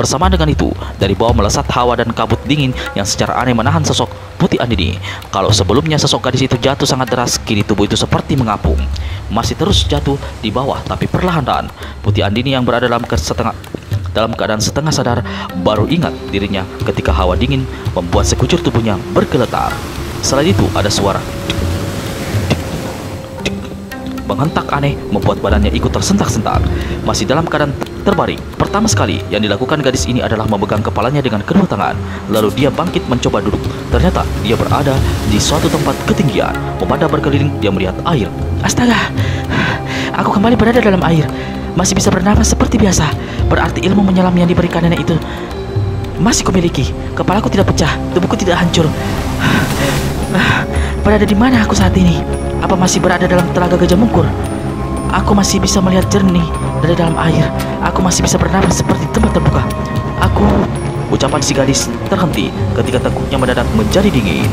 Bersamaan dengan itu, dari bawah melesat hawa dan kabut dingin yang secara aneh menahan sosok Putih Andini. Kalau sebelumnya sosok gadis itu jatuh sangat deras, kini tubuh itu seperti mengapung. Masih terus jatuh di bawah, tapi perlahan-lahan. Putih Andini yang berada dalam keadaan setengah sadar baru ingat dirinya ketika hawa dingin membuat sekujur tubuhnya bergeletar. Selain itu, ada suara menghentak aneh membuat badannya ikut tersentak-sentak. Masih dalam keadaan terbaring, pertama sekali yang dilakukan gadis ini adalah memegang kepalanya dengan kedua tangan. Lalu dia bangkit mencoba duduk. Ternyata dia berada di suatu tempat ketinggian. Memandang berkeliling, dia melihat air. Astaga, aku kembali berada dalam air. Masih bisa bernafas seperti biasa. Berarti ilmu menyelam yang diberikan nenek itu masih kumiliki. Kepalaku tidak pecah, tubuhku tidak hancur. Berada di mana aku saat ini? Apa masih berada dalam telaga Gajah Mungkur? Aku masih bisa melihat jernih dari dalam air. Aku masih bisa bernafas seperti tempat terbuka. Ucapan si gadis terhenti ketika tengkuknya mendadak menjadi dingin.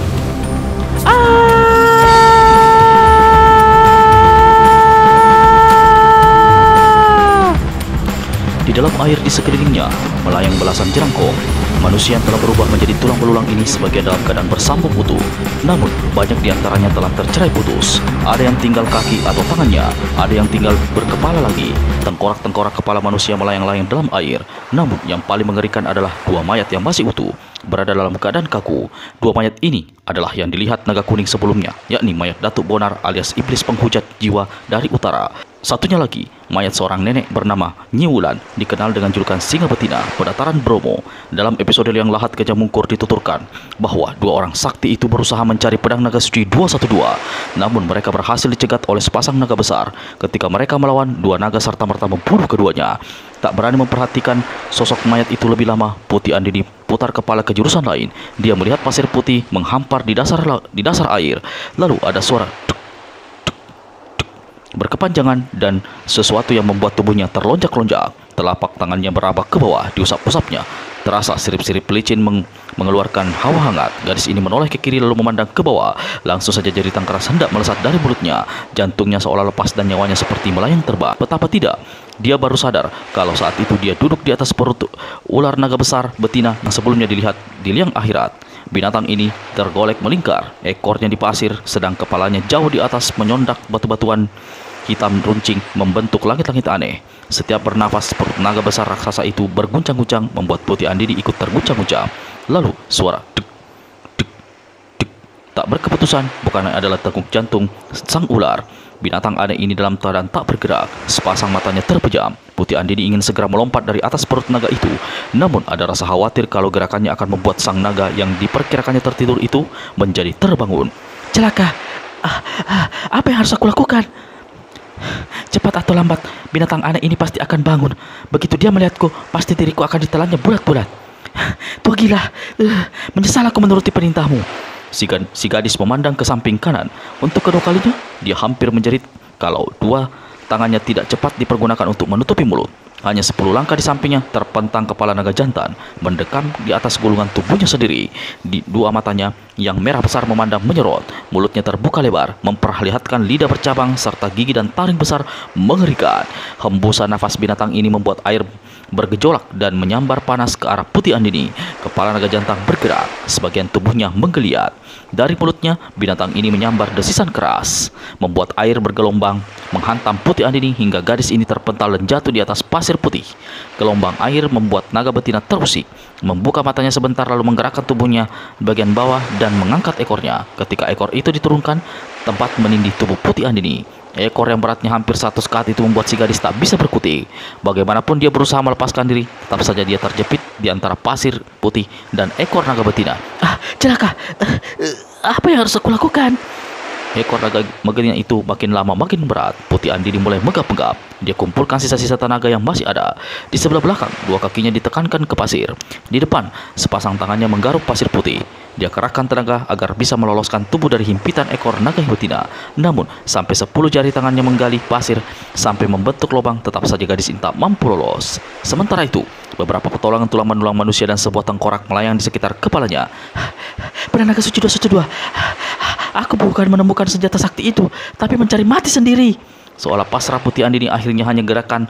Di dalam air di sekelilingnya melayang belasan jerangkong. Manusia yang telah berubah menjadi tulang belulang ini sebagian dalam keadaan bersambung utuh. Namun, banyak di antaranya telah tercerai putus. Ada yang tinggal kaki atau tangannya, ada yang tinggal berkepala lagi. Tengkorak-tengkorak kepala manusia melayang-layang dalam air. Namun, yang paling mengerikan adalah dua mayat yang masih utuh, berada dalam keadaan kaku. Dua mayat ini adalah yang dilihat naga kuning sebelumnya, yakni mayat Datuk Bonar alias iblis penghujat jiwa dari utara. Satunya lagi, mayat seorang nenek bernama Nyi Wulan, dikenal dengan julukan Singa Betina pada dataran Bromo. Dalam episode Liang Lahat Gajah Mungkur dituturkan bahwa dua orang sakti itu berusaha mencari pedang naga suci 212. Namun mereka berhasil dicegat oleh sepasang naga besar ketika mereka melawan dua naga serta-merta membunuh keduanya. Tak berani memperhatikan sosok mayat itu lebih lama, Putih Andini putar kepala ke jurusan lain. Dia melihat pasir putih menghampar di dasar air. Lalu ada suara berkepanjangan dan sesuatu yang membuat tubuhnya terlonjak-lonjak. Telapak tangannya meraba ke bawah, diusap-usapnya. Terasa sirip-sirip pelicin mengeluarkan hawa hangat. Gadis ini menoleh ke kiri lalu memandang ke bawah. Langsung saja jeritan keras hendak melesat dari mulutnya. Jantungnya seolah lepas dan nyawanya seperti melayang terbang. Betapa tidak, dia baru sadar kalau saat itu dia duduk di atas perut ular naga besar betina yang sebelumnya dilihat di liang akhirat. Binatang ini tergolek melingkar, ekornya di pasir, sedang kepalanya jauh di atas menyondak batu-batuan hitam runcing membentuk langit-langit aneh. Setiap bernafas, perut naga besar raksasa itu berguncang-guncang, membuat Putih Andini ikut terguncang-guncang. Lalu suara dek, dek, dek, tak berkeputusan, bukannya adalah degup jantung sang ular. Binatang aneh ini dalam keadaan tak bergerak, sepasang matanya terpejam. Putih Andini ingin segera melompat dari atas perut naga itu. Namun ada rasa khawatir kalau gerakannya akan membuat sang naga yang diperkirakannya tertidur itu menjadi terbangun. Celaka, apa yang harus aku lakukan? Cepat atau lambat, binatang aneh ini pasti akan bangun. Begitu dia melihatku, pasti diriku akan ditelannya bulat-bulat. Tua gila, menyesal aku menuruti perintahmu. Si gadis memandang ke samping kanan. Untuk kedua kalinya, dia hampir menjerit kalau dua tangannya tidak cepat dipergunakan untuk menutupi mulut. Hanya 10 langkah di sampingnya terpentang kepala naga jantan, mendekam di atas gulungan tubuhnya sendiri. Di dua matanya yang merah besar memandang menyorot, mulutnya terbuka lebar, memperlihatkan lidah bercabang serta gigi dan taring besar mengerikan. Hembusan nafas binatang ini membuat air bergejolak dan menyambar panas ke arah Putih Andini. Kepala naga jantan bergerak, sebagian tubuhnya menggeliat. Dari mulutnya, binatang ini menyambar desisan keras, membuat air bergelombang menghantam Putih Andini hingga gadis ini terpental dan jatuh di atas pasir putih. Gelombang air membuat naga betina terusik, membuka matanya sebentar lalu menggerakkan tubuhnya bagian bawah dan mengangkat ekornya. Ketika ekor itu diturunkan, tempat menindih tubuh Putih Andini. Ekor yang beratnya hampir 100 kat itu membuat si gadis tak bisa berkutik. Bagaimanapun dia berusaha melepaskan diri, tetap saja dia terjepit di antara pasir putih dan ekor naga betina. Celaka! Apa yang harus aku lakukan? Ekor naga betina itu makin lama makin berat. Putih Andini mulai megap-megap. Dia kumpulkan sisa-sisa tenaga yang masih ada. Di sebelah belakang, dua kakinya ditekankan ke pasir. Di depan, sepasang tangannya menggaruk pasir putih. Dia kerahkan tenaga agar bisa meloloskan tubuh dari himpitan ekor naga betina. Namun, sampai 10 jari tangannya menggali pasir sampai membentuk lubang, tetap saja gadis ini tak mampu lolos. Sementara itu, beberapa potongan tulang belulang manusia dan sebuah tengkorak melayang di sekitar kepalanya. Pedang naga suci 212. Aku bukan menemukan senjata sakti itu, tapi mencari mati sendiri. Seolah pasrah, Putih Andini akhirnya hanya gerakan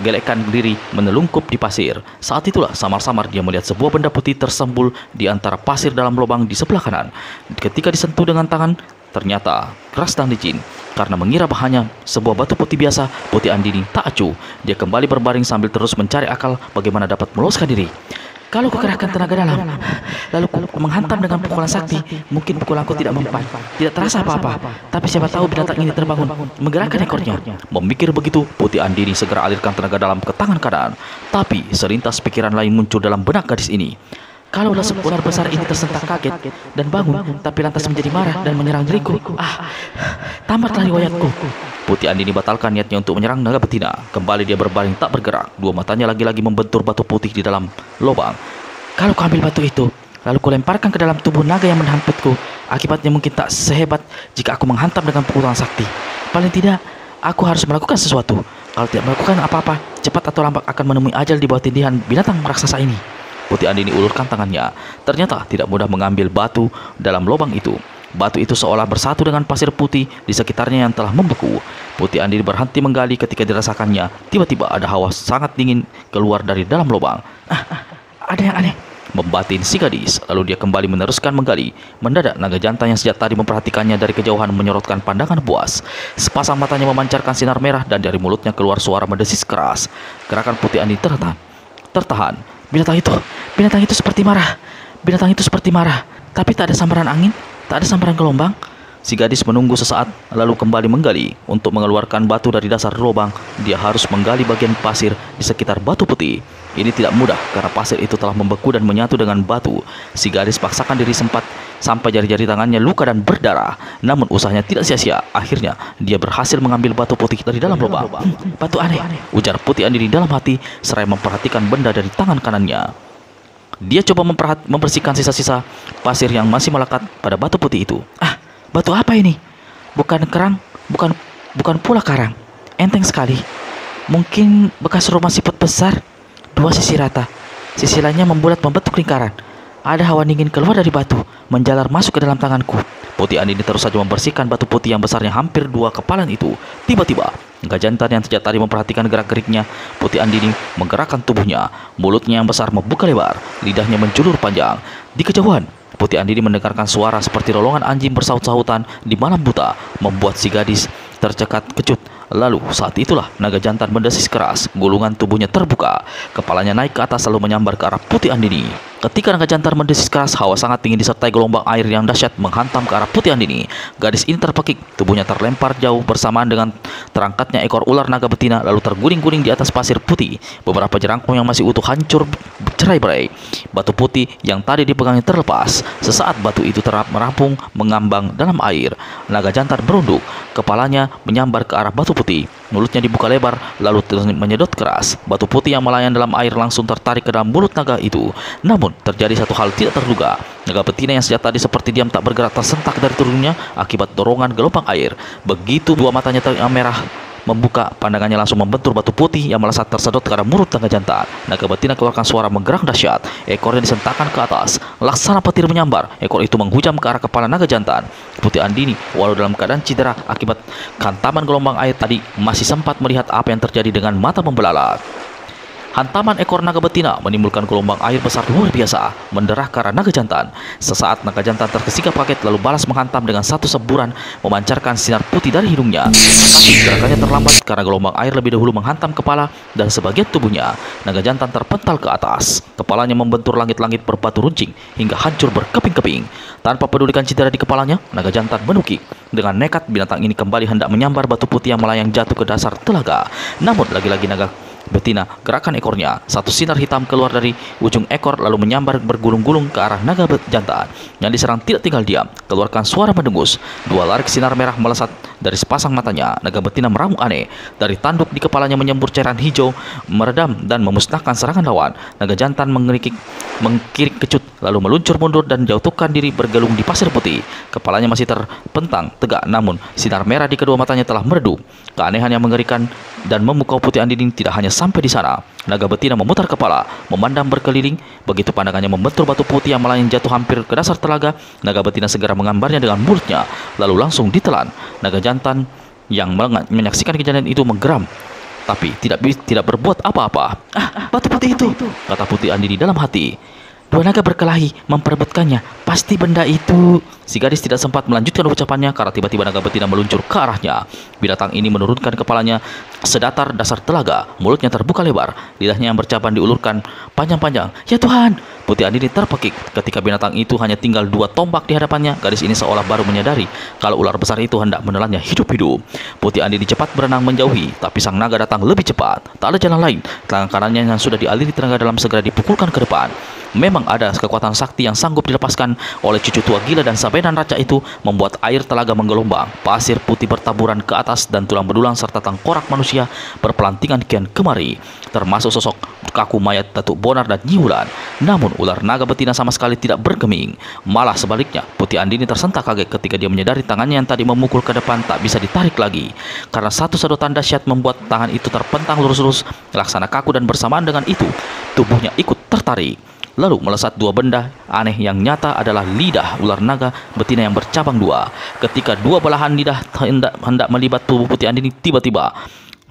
gelekkan diri menelungkup di pasir. Saat itulah samar-samar dia melihat sebuah benda putih tersembul di antara pasir dalam lubang di sebelah kanan. Ketika disentuh dengan tangan, ternyata keras dan licin. Karena mengira hanya sebuah batu putih biasa, Putih Andini tak acuh. Dia kembali berbaring sambil terus mencari akal bagaimana dapat meloloskan diri. Kalau kukerahkan tenaga dalam, lalu ku menghantam dengan pukulan sakti, mungkin pukulanku tidak mempan, tidak terasa apa-apa. Tapi siapa tahu binatang ini terbangun, menggerakkan ekornya. Memikir begitu, Putih Andini segera alirkan tenaga dalam ke tangan kanan. Tapi selintas pikiran lain muncul dalam benak gadis ini. Kalau ular besar ini tersentak kaget dan bangun, tapi lantas menjadi marah dan menyerang diriku. Tamatlah riwayatku. Putih Andini batalkan niatnya untuk menyerang naga betina. Kembali dia berbaring tak bergerak. Dua matanya lagi-lagi membentur batu putih di dalam lubang. Kalau ku ambil batu itu, lalu ku lemparkan ke dalam tubuh naga yang menhampitku, akibatnya mungkin tak sehebat jika aku menghantam dengan pukulan sakti. Paling tidak, aku harus melakukan sesuatu. Kalau tidak melakukan apa-apa, cepat atau lambat akan menemui ajal di bawah tindihan binatang raksasa ini. Putih Andini ulurkan tangannya. Ternyata tidak mudah mengambil batu dalam lubang itu. Batu itu seolah bersatu dengan pasir putih di sekitarnya yang telah membeku. Putih Andini berhenti menggali ketika dirasakannya. Tiba-tiba ada hawa sangat dingin keluar dari dalam lubang. Ada yang aneh, membatin si gadis. Lalu dia kembali meneruskan menggali. Mendadak naga jantan yang sejak tadi memperhatikannya dari kejauhan menyorotkan pandangan puas. Sepasang matanya memancarkan sinar merah dan dari mulutnya keluar suara mendesis keras. Gerakan Putih Andini tertahan. Binatang itu seperti marah. Binatang itu seperti marah. Tapi tak ada sambaran angin, tak ada sambaran gelombang. Si gadis menunggu sesaat, lalu kembali menggali. Untuk mengeluarkan batu dari dasar lubang, dia harus menggali bagian pasir di sekitar batu putih. Ini tidak mudah karena pasir itu telah membeku dan menyatu dengan batu. Si gadis paksakan diri sampai jari-jari tangannya luka dan berdarah. Namun usahanya tidak sia-sia. Akhirnya dia berhasil mengambil batu putih dari dalam lubang. Batu aneh, ujar Putih Andini dalam hati seraya memperhatikan benda dari tangan kanannya. Dia coba membersihkan sisa-sisa pasir yang masih melekat pada batu putih itu. Batu apa ini? Bukan kerang, bukan pula karang. Enteng sekali. Mungkin bekas rumah siput besar. Dua sisi rata, sisi lainnya membulat membentuk lingkaran. Ada hawa dingin keluar dari batu, menjalar masuk ke dalam tanganku. Putih Andini terus saja membersihkan batu putih yang besarnya hampir 2 kepalan itu. Tiba-tiba, naga jantan yang sejak tadi memperhatikan gerak-geriknya, Putih Andini menggerakkan tubuhnya. Mulutnya yang besar membuka lebar, lidahnya menjulur panjang. Di kejauhan, Putih Andini mendengarkan suara seperti rolongan anjing bersaut-sautan di malam buta, membuat si gadis tercekat kecut. Lalu saat itulah naga jantan mendesis keras, gulungan tubuhnya terbuka, kepalanya naik ke atas lalu menyambar ke arah Putih Andini. Ketika naga jantan mendesis keras, hawa sangat dingin disertai gelombang air yang dahsyat menghantam ke arah Putih Andini. Gadis ini terpekik, tubuhnya terlempar jauh bersamaan dengan terangkatnya ekor ular naga betina lalu terguling-guling di atas pasir putih. Beberapa jerangkung yang masih utuh hancur bercerai-berai. Batu putih yang tadi dipegangnya terlepas. Sesaat batu itu merampung mengambang dalam air. Naga jantan merunduk, kepalanya menyambar ke arah batu putih. Mulutnya dibuka lebar lalu menyedot keras. Batu putih yang melayang dalam air langsung tertarik ke dalam mulut naga itu. Namun terjadi satu hal tidak terduga. Naga betina yang sejak tadi seperti diam tak bergerak tersentak dari turunnya akibat dorongan gelombang air. Begitu dua matanya yang merah membuka, pandangannya langsung membentur batu putih yang melesat tersedot ke arah mulut naga jantan. Naga betina keluarkan suara menggerang dahsyat. Ekornya disentakkan ke atas. Laksana petir menyambar. Ekor itu menghujam ke arah kepala naga jantan. Putih Andini, walau dalam keadaan cedera akibat hantaman gelombang air tadi, masih sempat melihat apa yang terjadi dengan mata membelalak. Hantaman ekor naga betina menimbulkan gelombang air besar luar biasa, menderah ke arah naga jantan. Sesaat naga jantan terkesikap kaget lalu balas menghantam dengan satu semburan memancarkan sinar putih dari hidungnya. Tapi gerakannya terlambat karena gelombang air lebih dahulu menghantam kepala dan sebagian tubuhnya. Naga jantan terpental ke atas. Kepalanya membentur langit-langit berbatu runcing hingga hancur berkeping-keping. Tanpa pedulikan cedera di kepalanya, naga jantan menukik. Dengan nekat, binatang ini kembali hendak menyambar batu putih yang melayang jatuh ke dasar telaga. Namun lagi-lagi naga betina gerakan ekornya. Satu sinar hitam keluar dari ujung ekor lalu menyambar bergulung-gulung ke arah naga jantan yang diserang tidak tinggal diam, keluarkan suara mendengus. Dua larik sinar merah melesat dari sepasang matanya. Naga betina meraung aneh. Dari tanduk di kepalanya menyembur cairan hijau meredam dan memusnahkan serangan lawan. Naga jantan mengkirik kecut lalu meluncur mundur dan jatuhkan diri bergelung di pasir putih. Kepalanya masih terpentang tegak, namun sinar merah di kedua matanya telah meredup. Keanehan yang mengerikan dan memukau Putih Andini tidak hanya sampai di sana. Naga betina memutar kepala, memandang berkeliling. Begitu pandangannya membentur batu putih yang melayang jatuh hampir ke dasar telaga, naga betina segera menggambarnya dengan mulutnya, lalu langsung ditelan. Naga jantan yang menyaksikan kejadian itu menggeram. tapi tidak berbuat apa-apa. Batu putih itu. Kata Putih Andini dalam hati. Dua naga berkelahi memperebutkannya. Pasti benda itu. Si gadis tidak sempat melanjutkan ucapannya karena tiba-tiba naga betina meluncur ke arahnya. Binatang ini menurunkan kepalanya sedatar dasar telaga. Mulutnya terbuka lebar, lidahnya yang bercabang diulurkan panjang-panjang. Ya Tuhan! Putih Andini terpekik ketika binatang itu hanya tinggal 2 tombak di hadapannya. Gadis ini seolah baru menyadari kalau ular besar itu hendak menelannya hidup-hidup. Putih Andini cepat berenang menjauhi, tapi sang naga datang lebih cepat. Tak ada jalan lain. Tangan kanannya yang sudah dialiri tenaga dalam segera dipukulkan ke depan. Memang ada kekuatan sakti yang sanggup dilepaskan oleh cucu tua gila dan sabenan raja itu membuat air telaga menggelombang. Pasir putih bertaburan ke atas dan tulang belulang serta tengkorak manusia berpelantingan kian kemari, termasuk sosok kaku mayat Datuk Bonar dan Nyi Wulan. Namun ular naga betina sama sekali tidak bergeming. Malah sebaliknya, Putih Andini tersentak kaget ketika dia menyadari tangannya yang tadi memukul ke depan tak bisa ditarik lagi. Karena satu sedotan dahsyat membuat tangan itu terpentang lurus-lurus laksana kaku, dan bersamaan dengan itu tubuhnya ikut tertarik. Lalu melesat 2 benda aneh yang nyata adalah lidah ular naga betina yang bercabang 2. Ketika 2 belahan lidah hendak melibat tubuh Putih Andini, tiba-tiba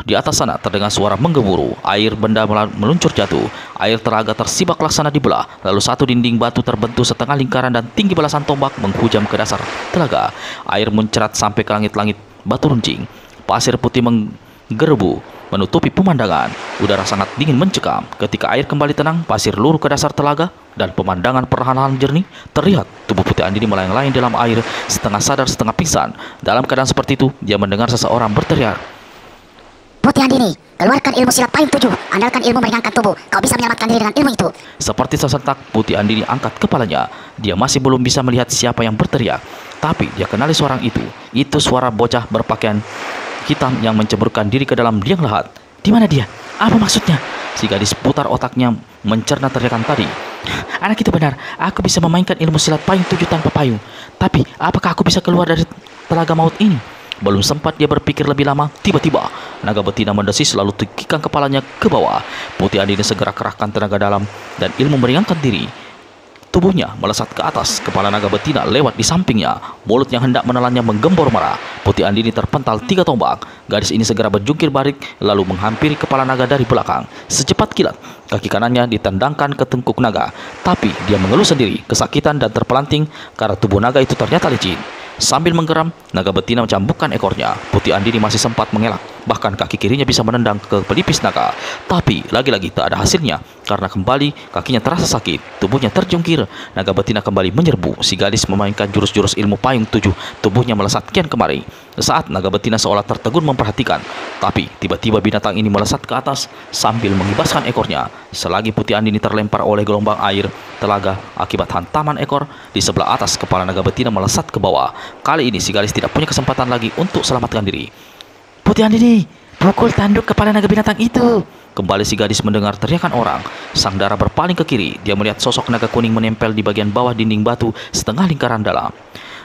di atas sana terdengar suara menggemuruh. Air benda meluncur jatuh. Air telaga tersibak laksana dibelah. Lalu satu dinding batu terbentuk setengah lingkaran dan tinggi belasan tombak menghujam ke dasar telaga. Air mencerat sampai ke langit-langit batu runcing. Pasir putih menggerubu menutupi pemandangan. Udara sangat dingin mencekam. Ketika air kembali tenang, pasir luruh ke dasar telaga dan pemandangan perlahan-lahan jernih. Terlihat tubuh Putih Andini melayang-layang dalam air, setengah sadar setengah pingsan. Dalam keadaan seperti itu, dia mendengar seseorang berteriak. Putih Andini, keluarkan ilmu silat payung 7. Andalkan ilmu meringankan tubuh. Kau bisa menyelamatkan diri dengan ilmu itu. Seperti sesentak, Putih Andini angkat kepalanya. Dia masih belum bisa melihat siapa yang berteriak, tapi dia kenali suara itu. Itu suara bocah berpakaian hitam yang menceburkan diri ke dalam liang lahat. Di mana dia? Apa maksudnya? Si gadis putar otaknya mencerna teriakan tadi. Anak itu benar. Aku bisa memainkan ilmu silat payung 7 tanpa payung. Tapi apakah aku bisa keluar dari telaga maut ini? Belum sempat dia berpikir lebih lama, tiba-tiba naga betina mendesis lalu tekikkan kepalanya ke bawah. Putih Andini segera kerahkan tenaga dalam dan ilmu meringankan diri. Tubuhnya melesat ke atas, kepala naga betina lewat di sampingnya. Mulut yang hendak menelannya menggembor marah. Putih Andini terpental 3 tombak. Gadis ini segera berjungkir balik lalu menghampiri kepala naga dari belakang. Secepat kilat, kaki kanannya ditendangkan ke tengkuk naga. Tapi dia mengeluh sendiri, kesakitan dan terpelanting karena tubuh naga itu ternyata licin. Sambil menggeram, naga betina mencambukkan ekornya. Putih Andini masih sempat mengelak. Bahkan kaki kirinya bisa menendang ke pelipis naga. Tapi lagi-lagi tak ada hasilnya. Karena kembali kakinya terasa sakit. Tubuhnya terjungkir. Naga betina kembali menyerbu. Si gadis memainkan jurus-jurus ilmu payung 7. Tubuhnya melesat kian kemari. Saat naga betina seolah tertegun memperhatikan. Tapi tiba-tiba binatang ini melesat ke atas sambil mengibaskan ekornya. Selagi Putih Andini terlempar oleh gelombang air telaga akibat hantaman ekor, di sebelah atas kepala naga betina melesat ke bawah. Kali ini si gadis tidak punya kesempatan lagi untuk selamatkan diri. Putih Andini, pukul tanduk kepala naga binatang itu. Kembali si gadis mendengar teriakan orang. Sang darah berpaling ke kiri. Dia melihat sosok naga kuning menempel di bagian bawah dinding batu setengah lingkaran dalam.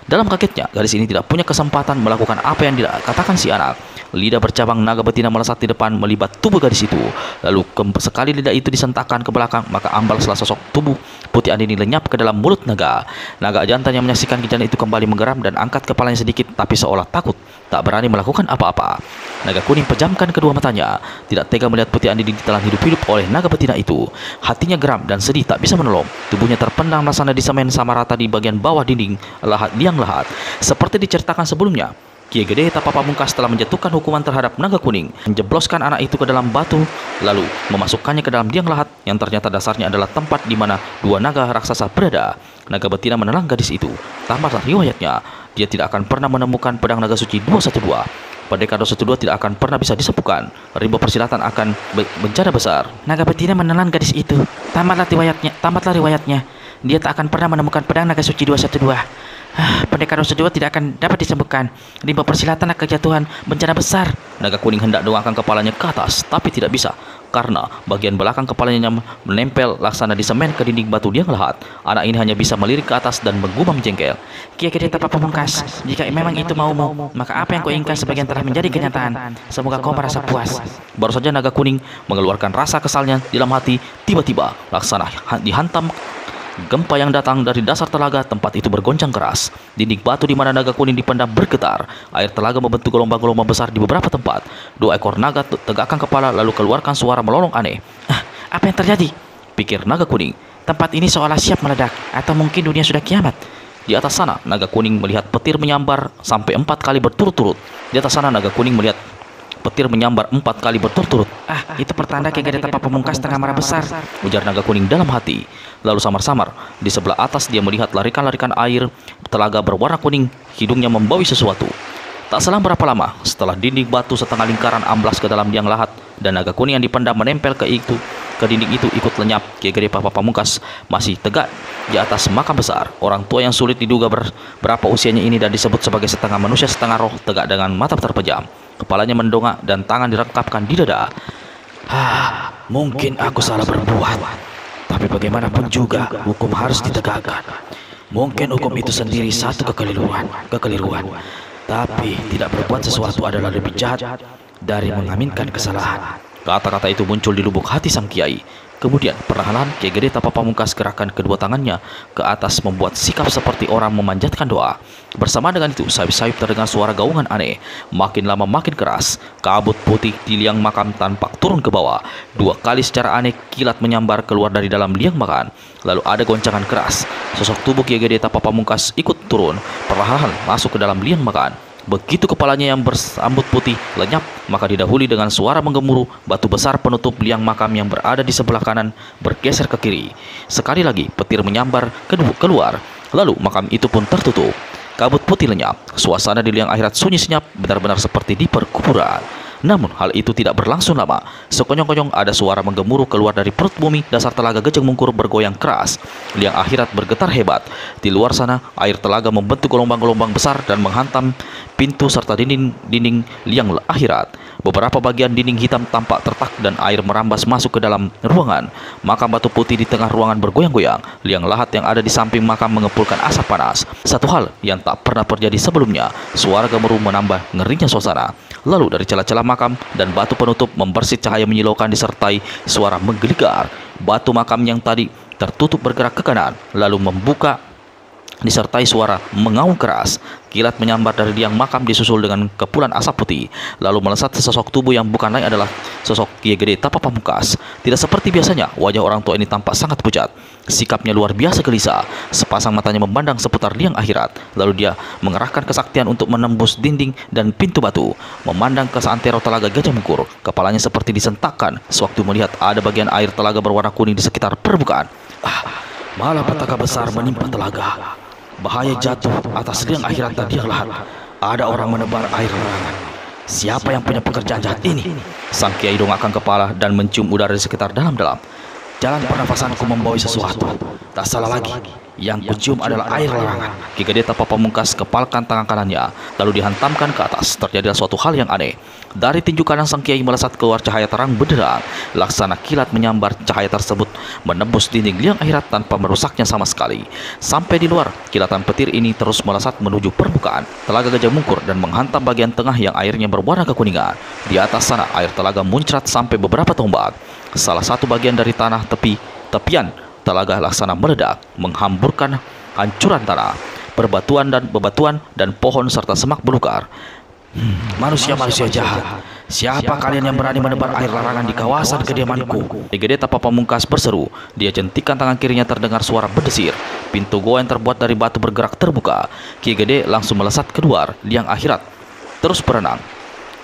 Dalam kagetnya, gadis ini tidak punya kesempatan melakukan apa yang dikatakan si anak. Lidah bercabang naga betina melesat di depan melibat tubuh gadis itu. Lalu sekali lidah itu disentakkan ke belakang, maka ambal salah sosok tubuh Putih Andini lenyap ke dalam mulut naga. Naga jantan yang menyaksikan kejadian itu kembali menggeram dan angkat kepalanya sedikit, tapi seolah takut, tak berani melakukan apa-apa. Naga kuning pejamkan kedua matanya, tidak tega melihat Putih Andini ditelan hidup-hidup oleh naga betina itu. Hatinya geram dan sedih tak bisa menolong. Tubuhnya terpendam laksana di semen sama rata di bagian bawah dinding liang lahat. Seperti diceritakan sebelumnya, Ki Gede Tapa Pamungkas telah menjatuhkan hukuman terhadap naga kuning, menjebloskan anak itu ke dalam batu, lalu memasukkannya ke dalam liang lahat yang ternyata dasarnya adalah tempat di mana 2 naga raksasa berada. Naga betina menelan gadis itu. Tamatlah riwayatnya, dia tidak akan pernah menemukan pedang naga suci 212. Pendekar 212 tidak akan pernah bisa disembuhkan. Rimba persilatan akan bencana besar. Naga betina menelan gadis itu. Tamatlah riwayatnya. Dia tak akan pernah menemukan pedang naga suci 212. Pendekar 212 tidak akan dapat disembuhkan. Rimba persilatan akan kejatuhan bencana besar. Naga kuning hendak doangkan kepalanya ke atas, tapi tidak bisa karena bagian belakang kepalanya menempel laksana di semen ke dinding batu liang lahat. Anak ini hanya bisa melirik ke atas dan menggumam jengkel. Ki Gede Tapa Pamungkas, jika memang itu maumu, maka apa yang kau inginkan sebagian telah menjadi kenyataan. Semoga kau merasa puas. Baru saja naga kuning mengeluarkan rasa kesalnya di dalam hati, tiba-tiba laksana dihantam Gempa yang datang dari dasar telaga tempat itu bergoncang keras. Dinding batu di mana naga kuning dipendam bergetar. Air telaga membentuk gelombang-gelombang besar di beberapa tempat. 2 ekor naga tegakkan kepala lalu keluarkan suara melolong aneh. Apa yang terjadi? Pikir naga kuning. Tempat ini seolah siap meledak, atau mungkin dunia sudah kiamat. Di atas sana, naga kuning melihat petir menyambar sampai 4 kali berturut-turut. Di atas sana, naga kuning melihat petir menyambar 4 kali berturut-turut. Itu pertanda Ki Gede Tapa Pamungkas tengah marah besar. Ujar naga kuning dalam hati. Lalu samar-samar, di sebelah atas dia melihat larikan-larikan air telaga berwarna kuning, hidungnya membawi sesuatu. Tak selang berapa lama, setelah dinding batu setengah lingkaran amblas ke dalam liang lahat, dan naga kuning yang dipendam menempel ke dinding itu ikut lenyap. Ki Gede Tapa Pamungkas masih tegak di atas makam besar. Orang tua yang sulit diduga berapa usianya ini dan disebut sebagai setengah manusia setengah roh tegak dengan mata terpejam. Kepalanya mendongak dan tangan direkapkan di dada. Mungkin aku salah berbuat, tapi bagaimanapun juga hukum harus ditegakkan. Mungkin hukum itu sendiri satu kekeliruan, tapi tidak berbuat sesuatu adalah lebih jahat dari mengaminkan kesalahan. Kata-kata itu muncul di lubuk hati sang kiai. Kemudian perlahan Ki Gede Tapa Pamungkas gerakkan kedua tangannya ke atas membuat sikap seperti orang memanjatkan doa. Bersama dengan itu sayup-sayup terdengar suara gaungan aneh. Makin lama makin keras. Kabut putih di liang makam tampak turun ke bawah. 2 kali secara aneh kilat menyambar keluar dari dalam liang makam. Lalu ada goncangan keras. Sosok tubuh Ki Gede Tapa Pamungkas ikut turun perlahan masuk ke dalam liang makam. Begitu kepalanya yang bersambut putih lenyap, maka didahului dengan suara menggemuruh, batu besar penutup liang makam yang berada di sebelah kanan bergeser ke kiri. Sekali lagi petir menyambar keluar, lalu makam itu pun tertutup. Kabut putih lenyap, suasana di liang akhirat sunyi senyap, benar-benar seperti di perkuburan. Namun hal itu tidak berlangsung lama. Sekonyong-konyong ada suara menggemuruh keluar dari perut bumi. Dasar telaga Gejeng Mungkur bergoyang keras. Liang akhirat bergetar hebat. Di luar sana air telaga membentuk gelombang-gelombang besar dan menghantam pintu serta dinding liang akhirat. Beberapa bagian dinding hitam tampak tertak dan air merambas masuk ke dalam ruangan. Makam batu putih di tengah ruangan bergoyang-goyang. Liang lahat yang ada di samping makam mengepulkan asap panas. Satu hal yang tak pernah terjadi sebelumnya, suara gemuruh menambah ngerinya suasana. Lalu dari celah-celah makam dan batu penutup membersit cahaya menyilaukan disertai suara menggeligar. Batu makam yang tadi tertutup bergerak ke kanan, lalu membuka disertai suara mengaung keras. Kilat menyambar dari liang makam disusul dengan kepulan asap putih. Lalu melesat sesosok tubuh yang bukan lain adalah sosok Ki Gede Tapa Pamungkas. Tidak seperti biasanya, wajah orang tua ini tampak sangat pucat. Sikapnya luar biasa gelisah. Sepasang matanya memandang seputar liang akhirat. Lalu dia mengerahkan kesaktian untuk menembus dinding dan pintu batu. Memandang ke seantero telaga Gajah Mungkur. Kepalanya seperti disentakkan sewaktu melihat ada bagian air telaga berwarna kuning di sekitar permukaan. Malapetaka besar menimpa telaga. Bahaya jatuh atas liang akhirat tadi lahat. Ada orang menebar air larangan. Siapa yang punya pekerjaan jahat ini? Sang kiai dongakkan kepala dan mencium udara di sekitar dalam-dalam. Jalan pernafasanku membawa sesuatu. Tak salah lagi, yang kucium adalah air larangan. Ki Gede Tapa Pamungkas kepalkan tangan kanannya, lalu dihantamkan ke atas. Terjadilah suatu hal yang aneh. Dari tinju kanan sang kiai melesat keluar cahaya terang benderang. Laksana kilat menyambar, cahaya tersebut menembus dinding liang akhirat tanpa merusaknya sama sekali. Sampai di luar, kilatan petir ini terus melesat menuju permukaan telaga Gajah Mungkur dan menghantam bagian tengah yang airnya berwarna kekuningan. Di atas sana air telaga muncrat sampai beberapa tombak. Salah satu bagian dari tanah tepian telaga laksana meledak, menghamburkan hancuran tanah, bebatuan dan pohon serta semak belukar. Manusia-manusia jahat, siapa kalian yang berani menebar air larangan di kawasan kediamanku? Ki Gede Tapa Pamungkas berseru. Dia jentikan tangan kirinya, terdengar suara berdesir. Pintu goa yang terbuat dari batu bergerak terbuka. Ki Gede langsung melesat keluar liang akhirat, terus berenang.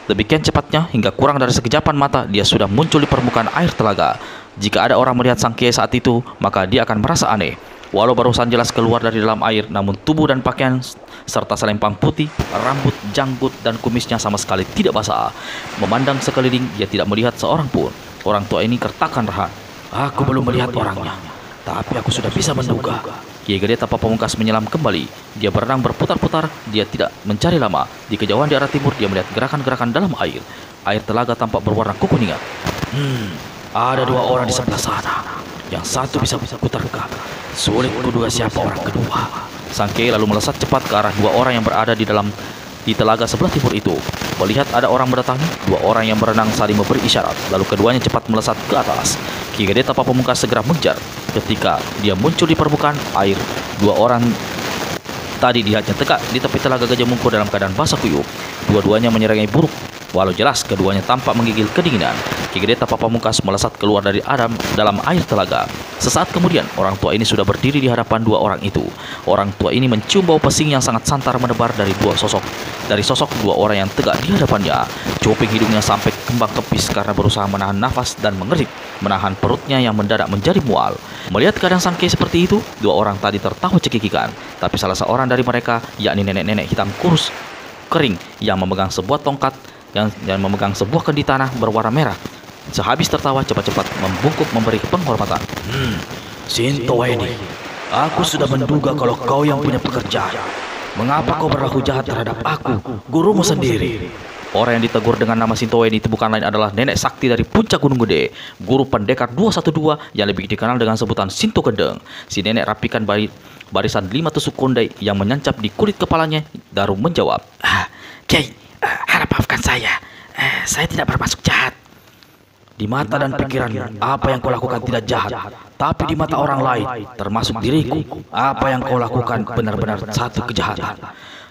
Demikian cepatnya hingga kurang dari sekejapan mata dia sudah muncul di permukaan air telaga. Jika ada orang melihat sang kiai saat itu, maka dia akan merasa aneh. Walau barusan jelas keluar dari dalam air, namun tubuh dan pakaian serta selempang putih, rambut, janggut, dan kumisnya sama sekali tidak basah. Memandang sekeliling, dia tidak melihat seorang pun. Orang tua ini kertakan rahan. Aku belum melihat orangnya, tapi aku sudah bisa menduga. Ki Gede Tapa Pamungkas menyelam kembali. Dia berenang berputar-putar. Dia tidak mencari lama. Di kejauhan di arah timur, dia melihat gerakan-gerakan dalam air. Air telaga tampak berwarna kekuningan. Ada 2 orang di sebelah sana. Yang satu bisa kuterka. Sulit kuduga siapa orang kedua. Sang kiai lalu melesat cepat ke arah 2 orang yang berada di telaga sebelah timur itu. Melihat ada orang mendatangi, 2 orang yang berenang saling memberi isyarat. Lalu keduanya cepat melesat ke atas. Ki Gede Tapa Pamungkas segera mengejar. Ketika dia muncul di permukaan air, dua orang tadi dilihatnya tegak di tepi telaga Gajah Mungkur dalam keadaan basah kuyup. Dua-duanya menyerangi buruk. Walau jelas keduanya tampak menggigil kedinginan, Ki Gede Tapa Pamungkas melesat keluar dari dalam air telaga. Sesaat kemudian, orang tua ini sudah berdiri di hadapan dua orang itu. Orang tua ini mencium bau pesing yang sangat santar menebar dari sosok dua orang yang tegak di hadapannya. Cuping hidungnya sampai kembang kepis karena berusaha menahan nafas dan mengerik, menahan perutnya yang mendadak menjadi mual. Melihat keadaan Sang Kiai seperti itu, dua orang tadi tertawa cekikikan. Tapi salah seorang dari mereka, yakni nenek-nenek hitam kurus kering yang memegang sebuah tongkat yang memegang sebuah kendi tanah berwarna merah. Sehabis tertawa, cepat-cepat membungkuk memberi penghormatan. Sinto ini, aku sudah menduga kalau kau yang punya pekerjaan. Mengapa kau berlaku jahat terhadap aku, gurumu sendiri? Orang yang ditegur dengan nama Sintoweni itu bukan lain adalah nenek sakti dari puncak Gunung Gede, guru pendekar 212 yang lebih dikenal dengan sebutan Sinto Gendeng. Si nenek rapikan barisan 5 tusuk kondai yang menyancap di kulit kepalanya, lalu menjawab, Kiai, harap maafkan saya. Saya tidak bermaksud jahat. Di mata dan pikiranmu, apa yang kau lakukan tidak jahat. Tapi di mata orang lain, termasuk diriku, apa yang kau lakukan benar-benar satu kejahatan.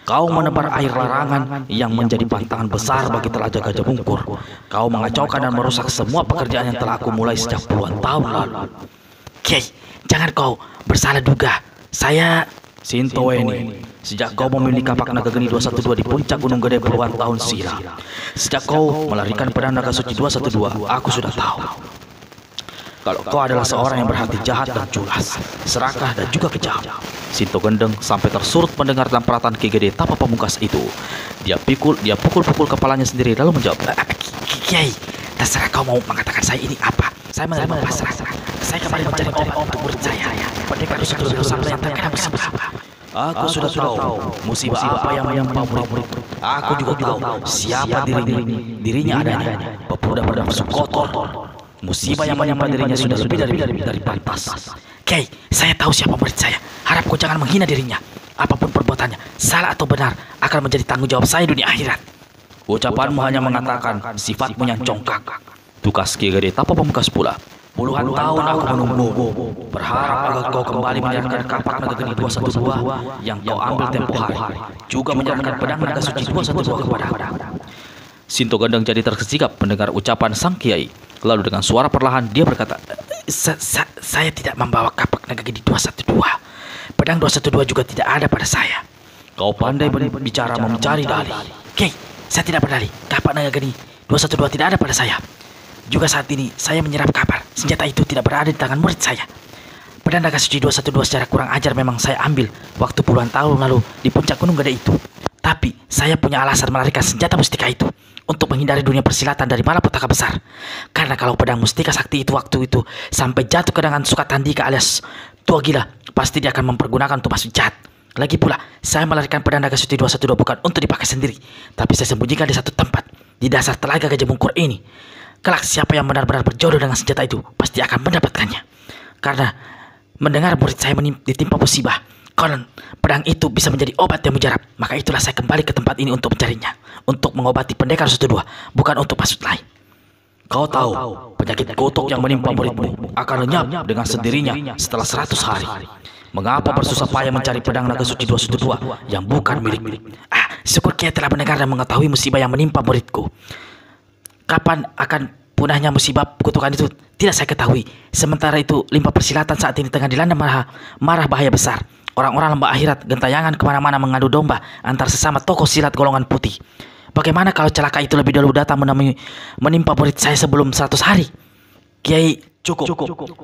Kau menebar air larangan yang menjadi pantangan besar bagi Telaga Gajah Mungkur. Kau mengacaukan dan merusak semua pekerjaan yang telah aku mulai sejak puluhan tahun lalu. Kiai, jangan kau bersalah duga. Saya... Sintoweni, sejak kau memiliki kapak naga geni 212 di puncak Gunung Gede puluhan tahun silam, sejak kau melarikan pedang naga suci 212, aku sudah tahu kalau kau adalah seorang yang berhati jahat dan culas, serakah dan juga kejam. Sinto Gendeng sampai tersurut mendengar lampratan Ki Gede Tapa Pamungkas itu. Dia pukul-pukul kepalanya sendiri lalu menjawab, Kiai, terserah kau mau mengatakan saya ini apa. Saya menerima pasrah. Saya kembali mencari obat untuk murid saya. Pendekar dosa yang terkena musibah. Aku sudah tahu musibah apa yang menimpa murid-murid. Aku juga tahu siapa dirinya adanya. Pemuda bernafsu kotor. Musibah yang menimpa dirinya sudah lebih dari pantas. Kiai, saya tahu siapa murid saya. Harap kau jangan menghina dirinya. Apapun perbuatannya, salah atau benar, akan menjadi tanggung jawab saya dunia akhirat. Ucapanmu hanya mengatakan sifatmu yang congkak. Tukas Ki Gede Tapa Pamungkas pula. Puluhan tahun aku menunggumu, berharap agar kau kembali menyerahkan kapak naga geni 212 yang kau ambil tempo hari, juga menyerahkan pedang naga suci 212 kepadaku. Sinto Gendeng jadi terkesiap mendengar ucapan Sang Kiai. Lalu dengan suara perlahan dia berkata, Saya tidak membawa kapak naga geni 212. Pedang 212 juga tidak ada pada saya. Kau pandai berbicara mencari dalih. Kiai, saya tidak berdalih. Kapak naga geni 212 tidak ada pada saya. Juga saat ini saya menyerap kabar senjata itu tidak berada di tangan murid saya. Pedang naga suci 212 secara kurang ajar memang saya ambil waktu puluhan tahun lalu di puncak Gunung Gede itu. Tapi saya punya alasan melarikan senjata mustika itu untuk menghindari dunia persilatan dari malapetaka besar. Karena kalau pedang mustika sakti itu waktu itu sampai jatuh ke tangan Sukatandika alias tua gila, pasti dia akan mempergunakan untuk masuk jahat. Lagi pula, saya melarikan pedang naga suci 212 bukan untuk dipakai sendiri, tapi saya sembunyikan di satu tempat di dasar Telaga Gajah Mungkur ini. Kelak siapa yang benar-benar berjodoh dengan senjata itu pasti akan mendapatkannya. Karena mendengar murid saya ditimpa musibah, konon pedang itu bisa menjadi obat yang mujarab. Maka itulah saya kembali ke tempat ini untuk mencarinya, untuk mengobati pendekar 102, bukan untuk maksud lain. Kau tahu penyakit kutuk yang menimpa muridmu akan lenyap dengan sendirinya setelah 100 hari. Mengapa bersusah payah mencari pedang naga suci 212 yang bukan milik-milik? Syukur Kiai telah mendengar dan mengetahui musibah yang menimpa muridku. Kapan akan punahnya musibah kutukan itu tidak saya ketahui. Sementara itu limpah persilatan saat ini tengah dilanda marah bahaya besar. Orang-orang lembah akhirat gentayangan kemana-mana mengadu domba antar sesama tokoh silat golongan putih. Bagaimana kalau celaka itu lebih dahulu datang menimpa murid saya sebelum 100 hari? Kiai, cukup.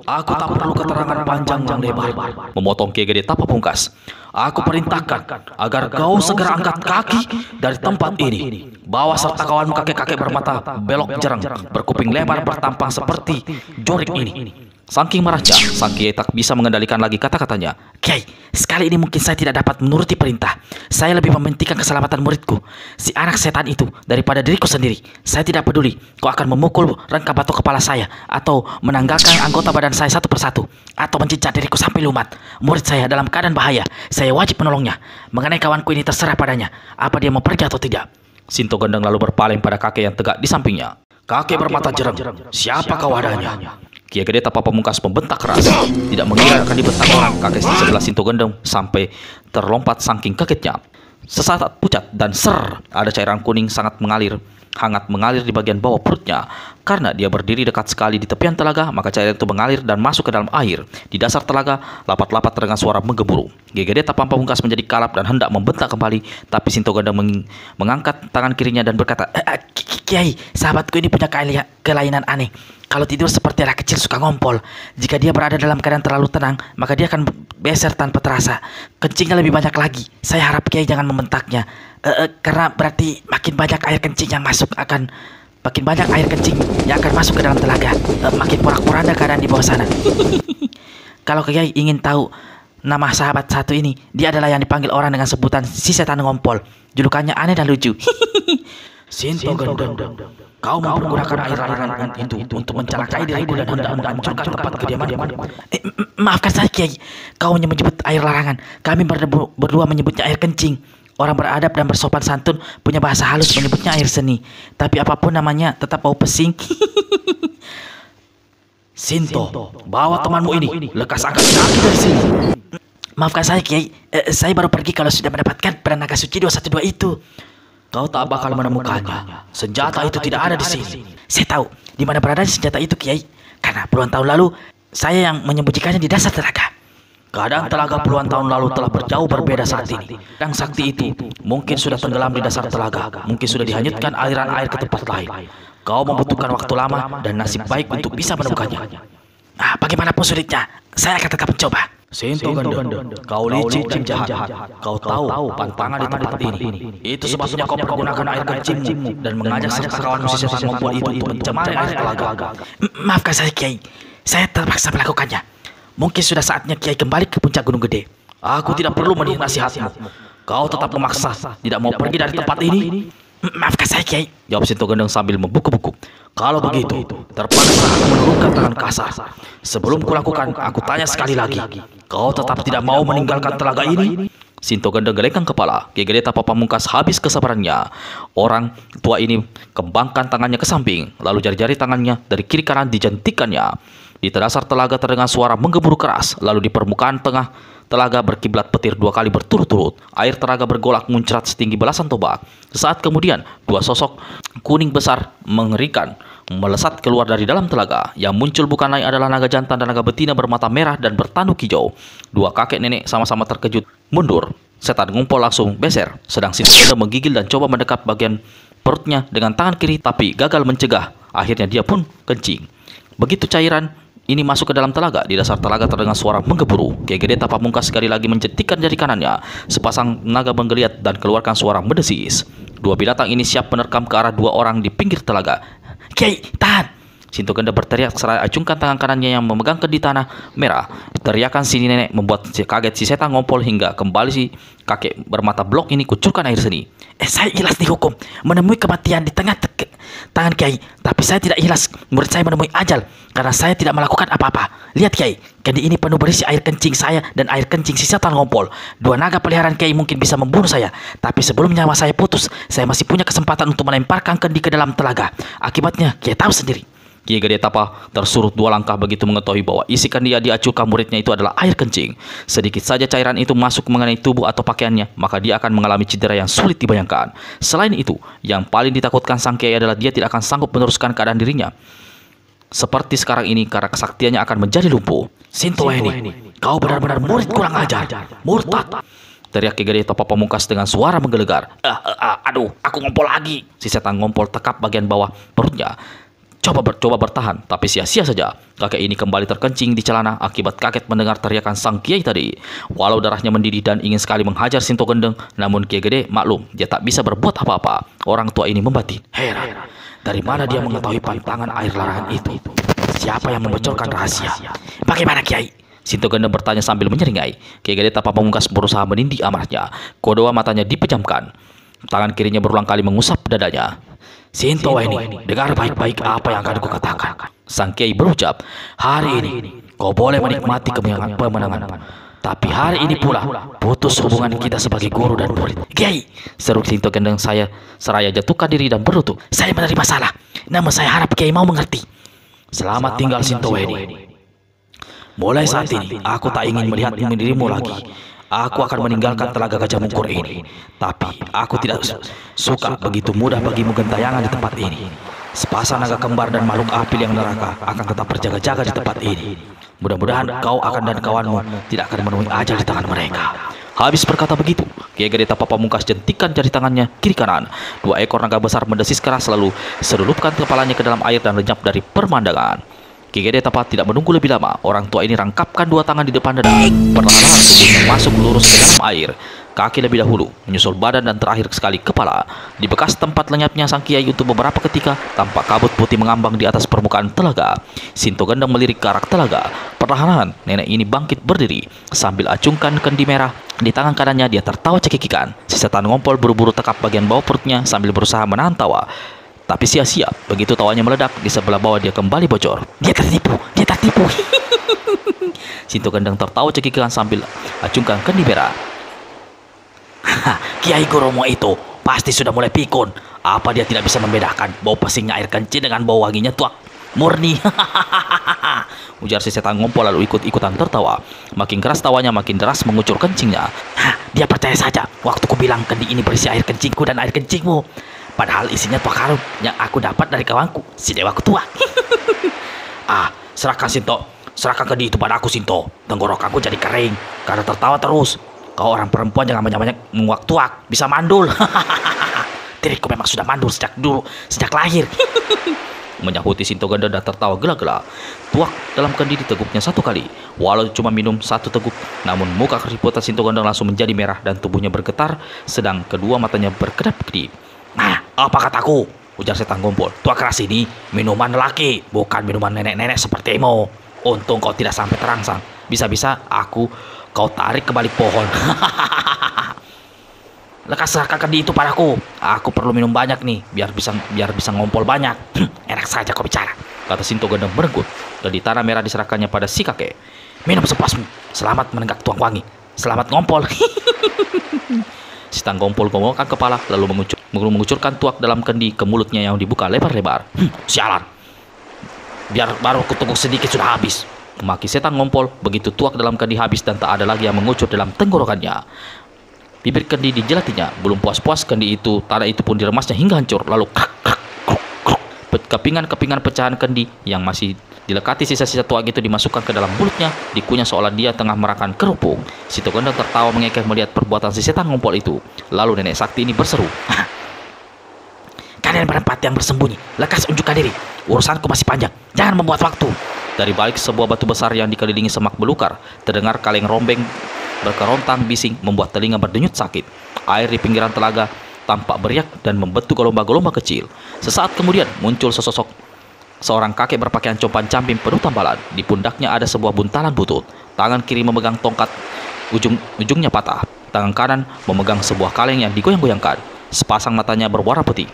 Aku tak perlu keterangan panjang dan lebar. Memotong Ki Gede Tapa Pamungkas. Aku perintahkan agar kau segera angkat kaki dari tempat ini. Bawa serta kawanmu kakek-kakek bermata belok jereng, berkuping lebar, bertampang seperti jorik ini. Saking marahnya, Sang Kiai tak bisa mengendalikan lagi kata-katanya. Kiai, sekali ini mungkin saya tidak dapat menuruti perintah. Saya lebih mementingkan keselamatan muridku, si anak setan itu, daripada diriku sendiri. Saya tidak peduli kau akan memukul rangka batok kepala saya, atau menanggalkan anggota badan saya satu persatu, atau menjincak diriku sampai lumat. Murid saya dalam keadaan bahaya, saya wajib menolongnya. Mengenai kawanku ini terserah padanya, apa dia mau pergi atau tidak. Sinto Gendeng lalu berpaling pada kakek yang tegak di sampingnya. Kakek bermata jereng, siapa kau adanya? Kiai Gede Tapa Pamungkas membentak keras. Tidak mengira akan dibentak orang, kakek di sebelah Sinto Gendeng sampai terlompat saking kagetnya. Sesaat pucat dan ser, ada cairan kuning hangat mengalir di bagian bawah perutnya. Karena dia berdiri dekat sekali di tepian telaga, maka cairan itu mengalir dan masuk ke dalam air. Di dasar telaga, lapat-lapat terdengar suara menggemuruh. Kiai Gede Tapa Pamungkas menjadi kalap dan hendak membentak kembali, tapi Sinto Gendeng mengangkat tangan kirinya dan berkata, Kiai, sahabatku ini punya kelainan aneh. Kalau tidur seperti anak kecil suka ngompol. Jika dia berada dalam keadaan terlalu tenang, maka dia akan beser tanpa terasa. Kencingnya lebih banyak lagi. Saya harap Kiai jangan membentaknya. Karena berarti makin banyak air kencing yang masuk akan masuk ke dalam telaga. Makin porak-poranda keadaan di bawah sana. Kalau Kiai ingin tahu nama sahabat satu ini, dia adalah yang dipanggil orang dengan sebutan si setan ngompol. Julukannya aneh dan lucu. Sinto Gendeng, kau mempergunakan air-airan itu untuk mencelakai diriku dan hendak menghancurkan tempat kediamanku. Maafkan saya Kiai, kau menyebut air larangan. Kami berdua menyebutnya air kencing. Orang beradab dan bersopan santun punya bahasa halus menyebutnya air seni. Tapi apapun namanya tetap bau pesing. Sinto, bawa temanmu ini, lekas angkat kaki dari sini. Maafkan saya Kiai, saya baru pergi kalau sudah mendapatkan pedang naga suci 212 itu. Kau tak bakal menemukannya. Senjata itu tidak ada di sini. Saya tahu di mana berada senjata itu Kiai. Karena puluhan tahun lalu saya yang menyembunyikannya di dasar telaga. Keadaan telaga puluhan tahun lalu telah jauh berbeda saat ini. Pedang sakti itu mungkin sudah tenggelam di dasar telaga. Mungkin sudah dihanyutkan aliran air ke tempat lain. Kau membutuhkan waktu lama dan nasib baik untuk bisa menemukannya. Bagaimanapun sulitnya, saya akan tetap mencoba. Sinto Gendeng, kau licik dan jahat. Kau tahu pantangan di tempat ini. Itu sebabnya kau pergunakan air kencingmu dan mengajak serta kawanmu si setan ngompol itu untuk mencemari air telaga. Maafkan saya Kiai, saya terpaksa melakukannya. Mungkin sudah saatnya Kiai kembali ke puncak Gunung Gede. Aku tidak perlu mendengar nasihatmu. Kau tetap memaksa, tidak mau pergi dari tempat ini. Maafkan saya Kiai, jawab Sinto Gendeng sambil membungkuk-bungkuk. Kalau begitu, terpaksa aku menurunkan tangan kasar. Sebelum kulakukan, aku tanya sekali lagi. Kau tetap tidak mau meninggalkan telaga ini? Sinto Gendeng gelengkan kepala. Kiai Gede Tapa Pamungkas habis kesabarannya. Orang tua ini kembangkan tangannya ke samping, lalu jari-jari tangannya dari kiri kanan dijentikannya. Di dasar telaga terdengar suara menggemuruh keras, lalu di permukaan tengah telaga berkiblat petir 2 kali berturut-turut. Air telaga bergolak muncrat setinggi belasan tombak. Sesaat kemudian, 2 sosok kuning besar mengerikan melesat keluar dari dalam telaga. Yang muncul bukan lain adalah naga jantan dan naga betina bermata merah dan bertanduk hijau. 2 kakek nenek sama-sama terkejut mundur. Setan ngumpul langsung beser. Sedang Sinto Gendeng menggigil dan coba mendekat bagian perutnya dengan tangan kiri, tapi gagal mencegah. Akhirnya dia pun kencing. Begitu cairan ini masuk ke dalam telaga, di dasar telaga terdengar suara menggemuruh. Kiai Gede Tapa Pamungkas sekali lagi mencetikkan jari kanannya. Sepasang naga menggeliat dan keluarkan suara mendesis. 2 binatang ini siap menerkam ke arah 2 orang di pinggir telaga. Kiai, tahan! Sinto Gendeng berteriak seraya acungkan tangan kanannya yang memegang kendi tanah merah. Teriakan si nenek membuat kaget si setan ngompol hingga kembali si kakek bermata blok ini kucurkan air seni. Saya ikhlas dihukum menemui kematian di tengah tangan Kiai, tapi saya tidak ikhlas murid saya menemui ajal karena saya tidak melakukan apa-apa. Lihat Kiai, kendi ini penuh berisi air kencing saya dan air kencing si setan ngompol. 2 naga peliharaan Kiai mungkin bisa membunuh saya, tapi sebelum nyawa saya putus, saya masih punya kesempatan untuk melemparkan kendi ke dalam telaga. Akibatnya Kiai tahu sendiri. Kiai Gede Tapa tersurut 2 langkah begitu mengetahui bahwa isi kendi yang diaculkan muridnya itu adalah air kencing. Sedikit saja cairan itu masuk mengenai tubuh atau pakaiannya, maka dia akan mengalami cedera yang sulit dibayangkan. Selain itu, yang paling ditakutkan sang Kiai adalah dia tidak akan sanggup meneruskan keadaan dirinya seperti sekarang ini karena kesaktiannya akan menjadi lumpuh. Sinto ini, kau benar-benar murid kurang ajar, murtad. Teriak Kiai Gede Tapa Pamungkas dengan suara menggelegar. Aduh, aku ngompol lagi. Si setan ngompol tekap bagian bawah perutnya. Coba bertahan, tapi sia-sia saja. Kakek ini kembali terkencing di celana akibat kaget mendengar teriakan sang Kiai tadi. Walau darahnya mendidih dan ingin sekali menghajar Sinto Gendeng, namun Kiai Gede maklum, dia tak bisa berbuat apa-apa. Orang tua ini membatin. Heran, dari mana dia mengetahui pantangan air larangan itu? Siapa yang membocorkan rahasia? Bagaimana Kiai? Sinto Gendeng bertanya sambil menyeringai. Kiai Gede Tapa Pamungkas berusaha menindih amarahnya. Kedua matanya dipejamkan. Tangan kirinya berulang kali mengusap dadanya. Sinto ini, dengar baik-baik apa yang akan kukatakan. Sang Kiai berucap, hari ini kau boleh menikmati kemenangan, tapi hari ini pula putus hubungan kita sebagai guru dan murid. Kiai, seru Sinto Gendeng seraya jatuhkan diri dan berlutut. Saya menerima salah, namun saya harap Kiai mau mengerti. Selamat tinggal Sintoweni. Mulai saat ini, aku tak ingin melihat dirimu lagi. Aku akan meninggalkan telaga Gajah Mungkur ini. Tapi aku tidak suka begitu mudah bagimu gentayangan di tempat ini. Sepasang naga kembar dan makhluk api yang neraka akan tetap berjaga-jaga di tempat ini. Mudah-mudahan kau dan kawanmu tidak akan menemui ajal di tangan mereka. Habis berkata begitu, Kiai Gede Tapa Pamungkas jentikan jari tangannya kiri kanan. 2 ekor naga besar mendesis keras lalu selulupkan kepalanya ke dalam air dan lenyap dari pemandangan. Kiai Gede Tapa tidak menunggu lebih lama. Orang tua ini rangkapkan 2 tangan di depan dada. Perlahan-lahan tubuhnya masuk lurus ke dalam air. Kaki lebih dahulu, menyusul badan dan terakhir sekali kepala. Di bekas tempat lenyapnya sang kiai untuk beberapa ketika, tampak kabut putih mengambang di atas permukaan telaga. Sinto Gendeng melirik ke arah telaga. Perlahan nenek ini bangkit berdiri sambil acungkan kendi merah di tangan kanannya. Dia tertawa cekikikan. Si setan ngompol buru-buru tekap bagian bawah perutnya sambil berusaha menahan tawa. Tapi sia-sia, begitu tawanya meledak, di sebelah bawah dia kembali bocor. Dia tertipu, dia tertipu. Sinto Gendeng tertawa cekikikan sambil acungkan kendi merah. Kiai Goromo itu pasti sudah mulai pikun. Apa dia tidak bisa membedakan bau pesingnya air kencing dengan bau wanginya tuak murni? Ujar si setan ngompol lalu ikut-ikutan tertawa. Makin keras tawanya, makin deras mengucur kencingnya. Dia percaya saja waktu ku bilang kendi ini berisi air kencingku dan air kencingmu. Padahal isinya tuak harum yang aku dapat dari kawanku, si Dewa Ketua. Serahkan Sinto. Serahkan kendi itu pada aku, Sinto. Tenggorokanku jadi kering karena tertawa terus. Kau orang perempuan jangan banyak-banyak menguak tuak, bisa mandul. Diriku memang sudah mandul sejak dulu, sejak lahir. Menyahuti Sinto Gendeng dan tertawa gela-gela. Tuak dalam kendi diteguknya 1 kali. Walau cuma minum 1 teguk, namun muka keriputan Sinto Gendeng langsung menjadi merah dan tubuhnya bergetar, sedang kedua matanya berkedap-kedip. Apa kataku? Ujar setan ngompol. Tuak keras ini minuman lelaki, bukan minuman nenek-nenek sepertimu. Untung kau tidak sampai terangsang. Bisa-bisa kau tarik ke balik pohon. Lekas serahkan kendi itu padaku. Aku perlu minum banyak nih, biar bisa ngompol banyak. Enak saja kau bicara, kata Sinto Gendeng merenggut. Kendi tanah merah diserahkannya pada si kakek. Minum sepuasmu. Selamat menenggak tuang wangi. Selamat ngompol. Si setan ngompol mengolokkan kepala lalu mengucurkan tuak dalam kendi ke mulutnya yang dibuka lebar-lebar. Sialan. Biar baru kuteguk sedikit sudah habis. Maki setan ngompol begitu tuak dalam kendi habis dan tak ada lagi yang mengucur dalam tenggorokannya. Bibir kendi dijelatinya. Belum puas-puas tanah itu pun diremasnya hingga hancur. Lalu kepingan-kepingan pecahan kendi yang masih dilekati sisa-sisa tuak itu dimasukkan ke dalam mulutnya, dikunyah seolah dia tengah merakan kerupuk. Sinto Gendeng tertawa mengekeh melihat perbuatan si setan ngompol itu. Lalu nenek sakti ini berseru. Kalian berempat yang bersembunyi, lekas unjukkan diri. Urusanku masih panjang, jangan membuat waktu. Dari balik sebuah batu besar yang dikelilingi semak belukar, terdengar kaleng rombeng berkerontang bising membuat telinga berdenyut sakit. Air di pinggiran telaga tampak beriak dan membentuk gelombang-gelombang kecil. Sesaat kemudian muncul seorang kakek berpakaian compan-camping penuh tambalan. Di pundaknya ada sebuah buntalan butut. Tangan kiri memegang tongkat, ujungnya patah. Tangan kanan memegang sebuah kaleng yang digoyang-goyangkan. Sepasang matanya berwarna putih.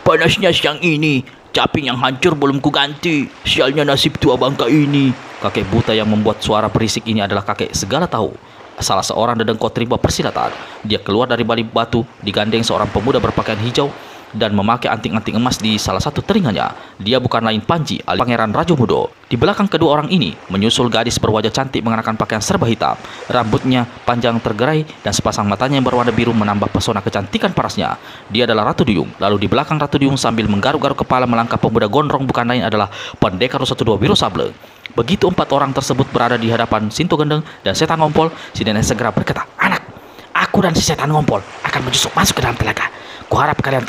Panasnya siang ini. Caping yang hancur belum kuganti. Sialnya nasib tua bangka ini. Kakek buta yang membuat suara berisik ini adalah kakek segala tahu. Salah seorang dedengkot rimba persilatan. Dia keluar dari balik batu, digandeng seorang pemuda berpakaian hijau dan memakai anting-anting emas di salah satu telinganya. Dia bukan lain Panji, alias Pangeran Rajomudo. Di belakang kedua orang ini menyusul gadis berwajah cantik mengenakan pakaian serba hitam. Rambutnya panjang tergerai dan sepasang matanya yang berwarna biru menambah pesona kecantikan parasnya. Dia adalah Ratu Duyung. Lalu di belakang Ratu Duyung sambil menggaruk-garuk kepala melangkah pemuda gondrong bukan lain adalah Pendekar 112 Wiro Sable. Begitu 4 orang tersebut berada di hadapan Sinto Gendeng dan setan ngompol, si nenek segera berkata, "Anak, aku dan si setan ngompol akan menjusuk masuk ke dalam telaga. Kuharap kalian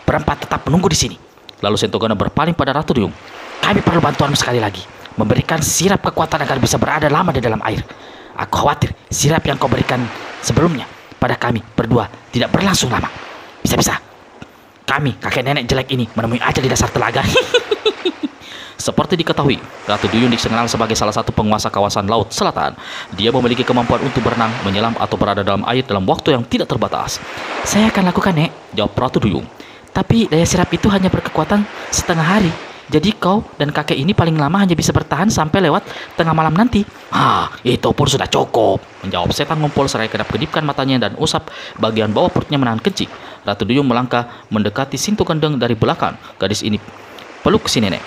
berempat tetap menunggu di sini." Lalu Sinto Gendeng berpaling pada Ratu Duyung. "Kami perlu bantuanmu sekali lagi, memberikan sirap kekuatan agar bisa berada lama di dalam air. Aku khawatir sirap yang kau berikan sebelumnya pada kami berdua tidak berlangsung lama. Bisa-bisa kami, kakek nenek jelek ini, menemui ajal di dasar telaga." Seperti diketahui, Ratu Duyung dikenal sebagai salah satu penguasa kawasan Laut Selatan. Dia memiliki kemampuan untuk berenang, menyelam, atau berada dalam air dalam waktu yang tidak terbatas. "Saya akan lakukan, Nek," jawab Ratu Duyung. "Tapi daya sirap itu hanya berkekuatan setengah hari. Jadi kau dan kakek ini paling lama hanya bisa bertahan sampai lewat tengah malam nanti." Itu pun sudah cukup," menjawab setan ngompol seraya kedap-kedipkan matanya dan usap bagian bawah perutnya menahan kencing. Ratu Duyung melangkah mendekati Sinto Gendeng dari belakang. Gadis ini peluk si nenek.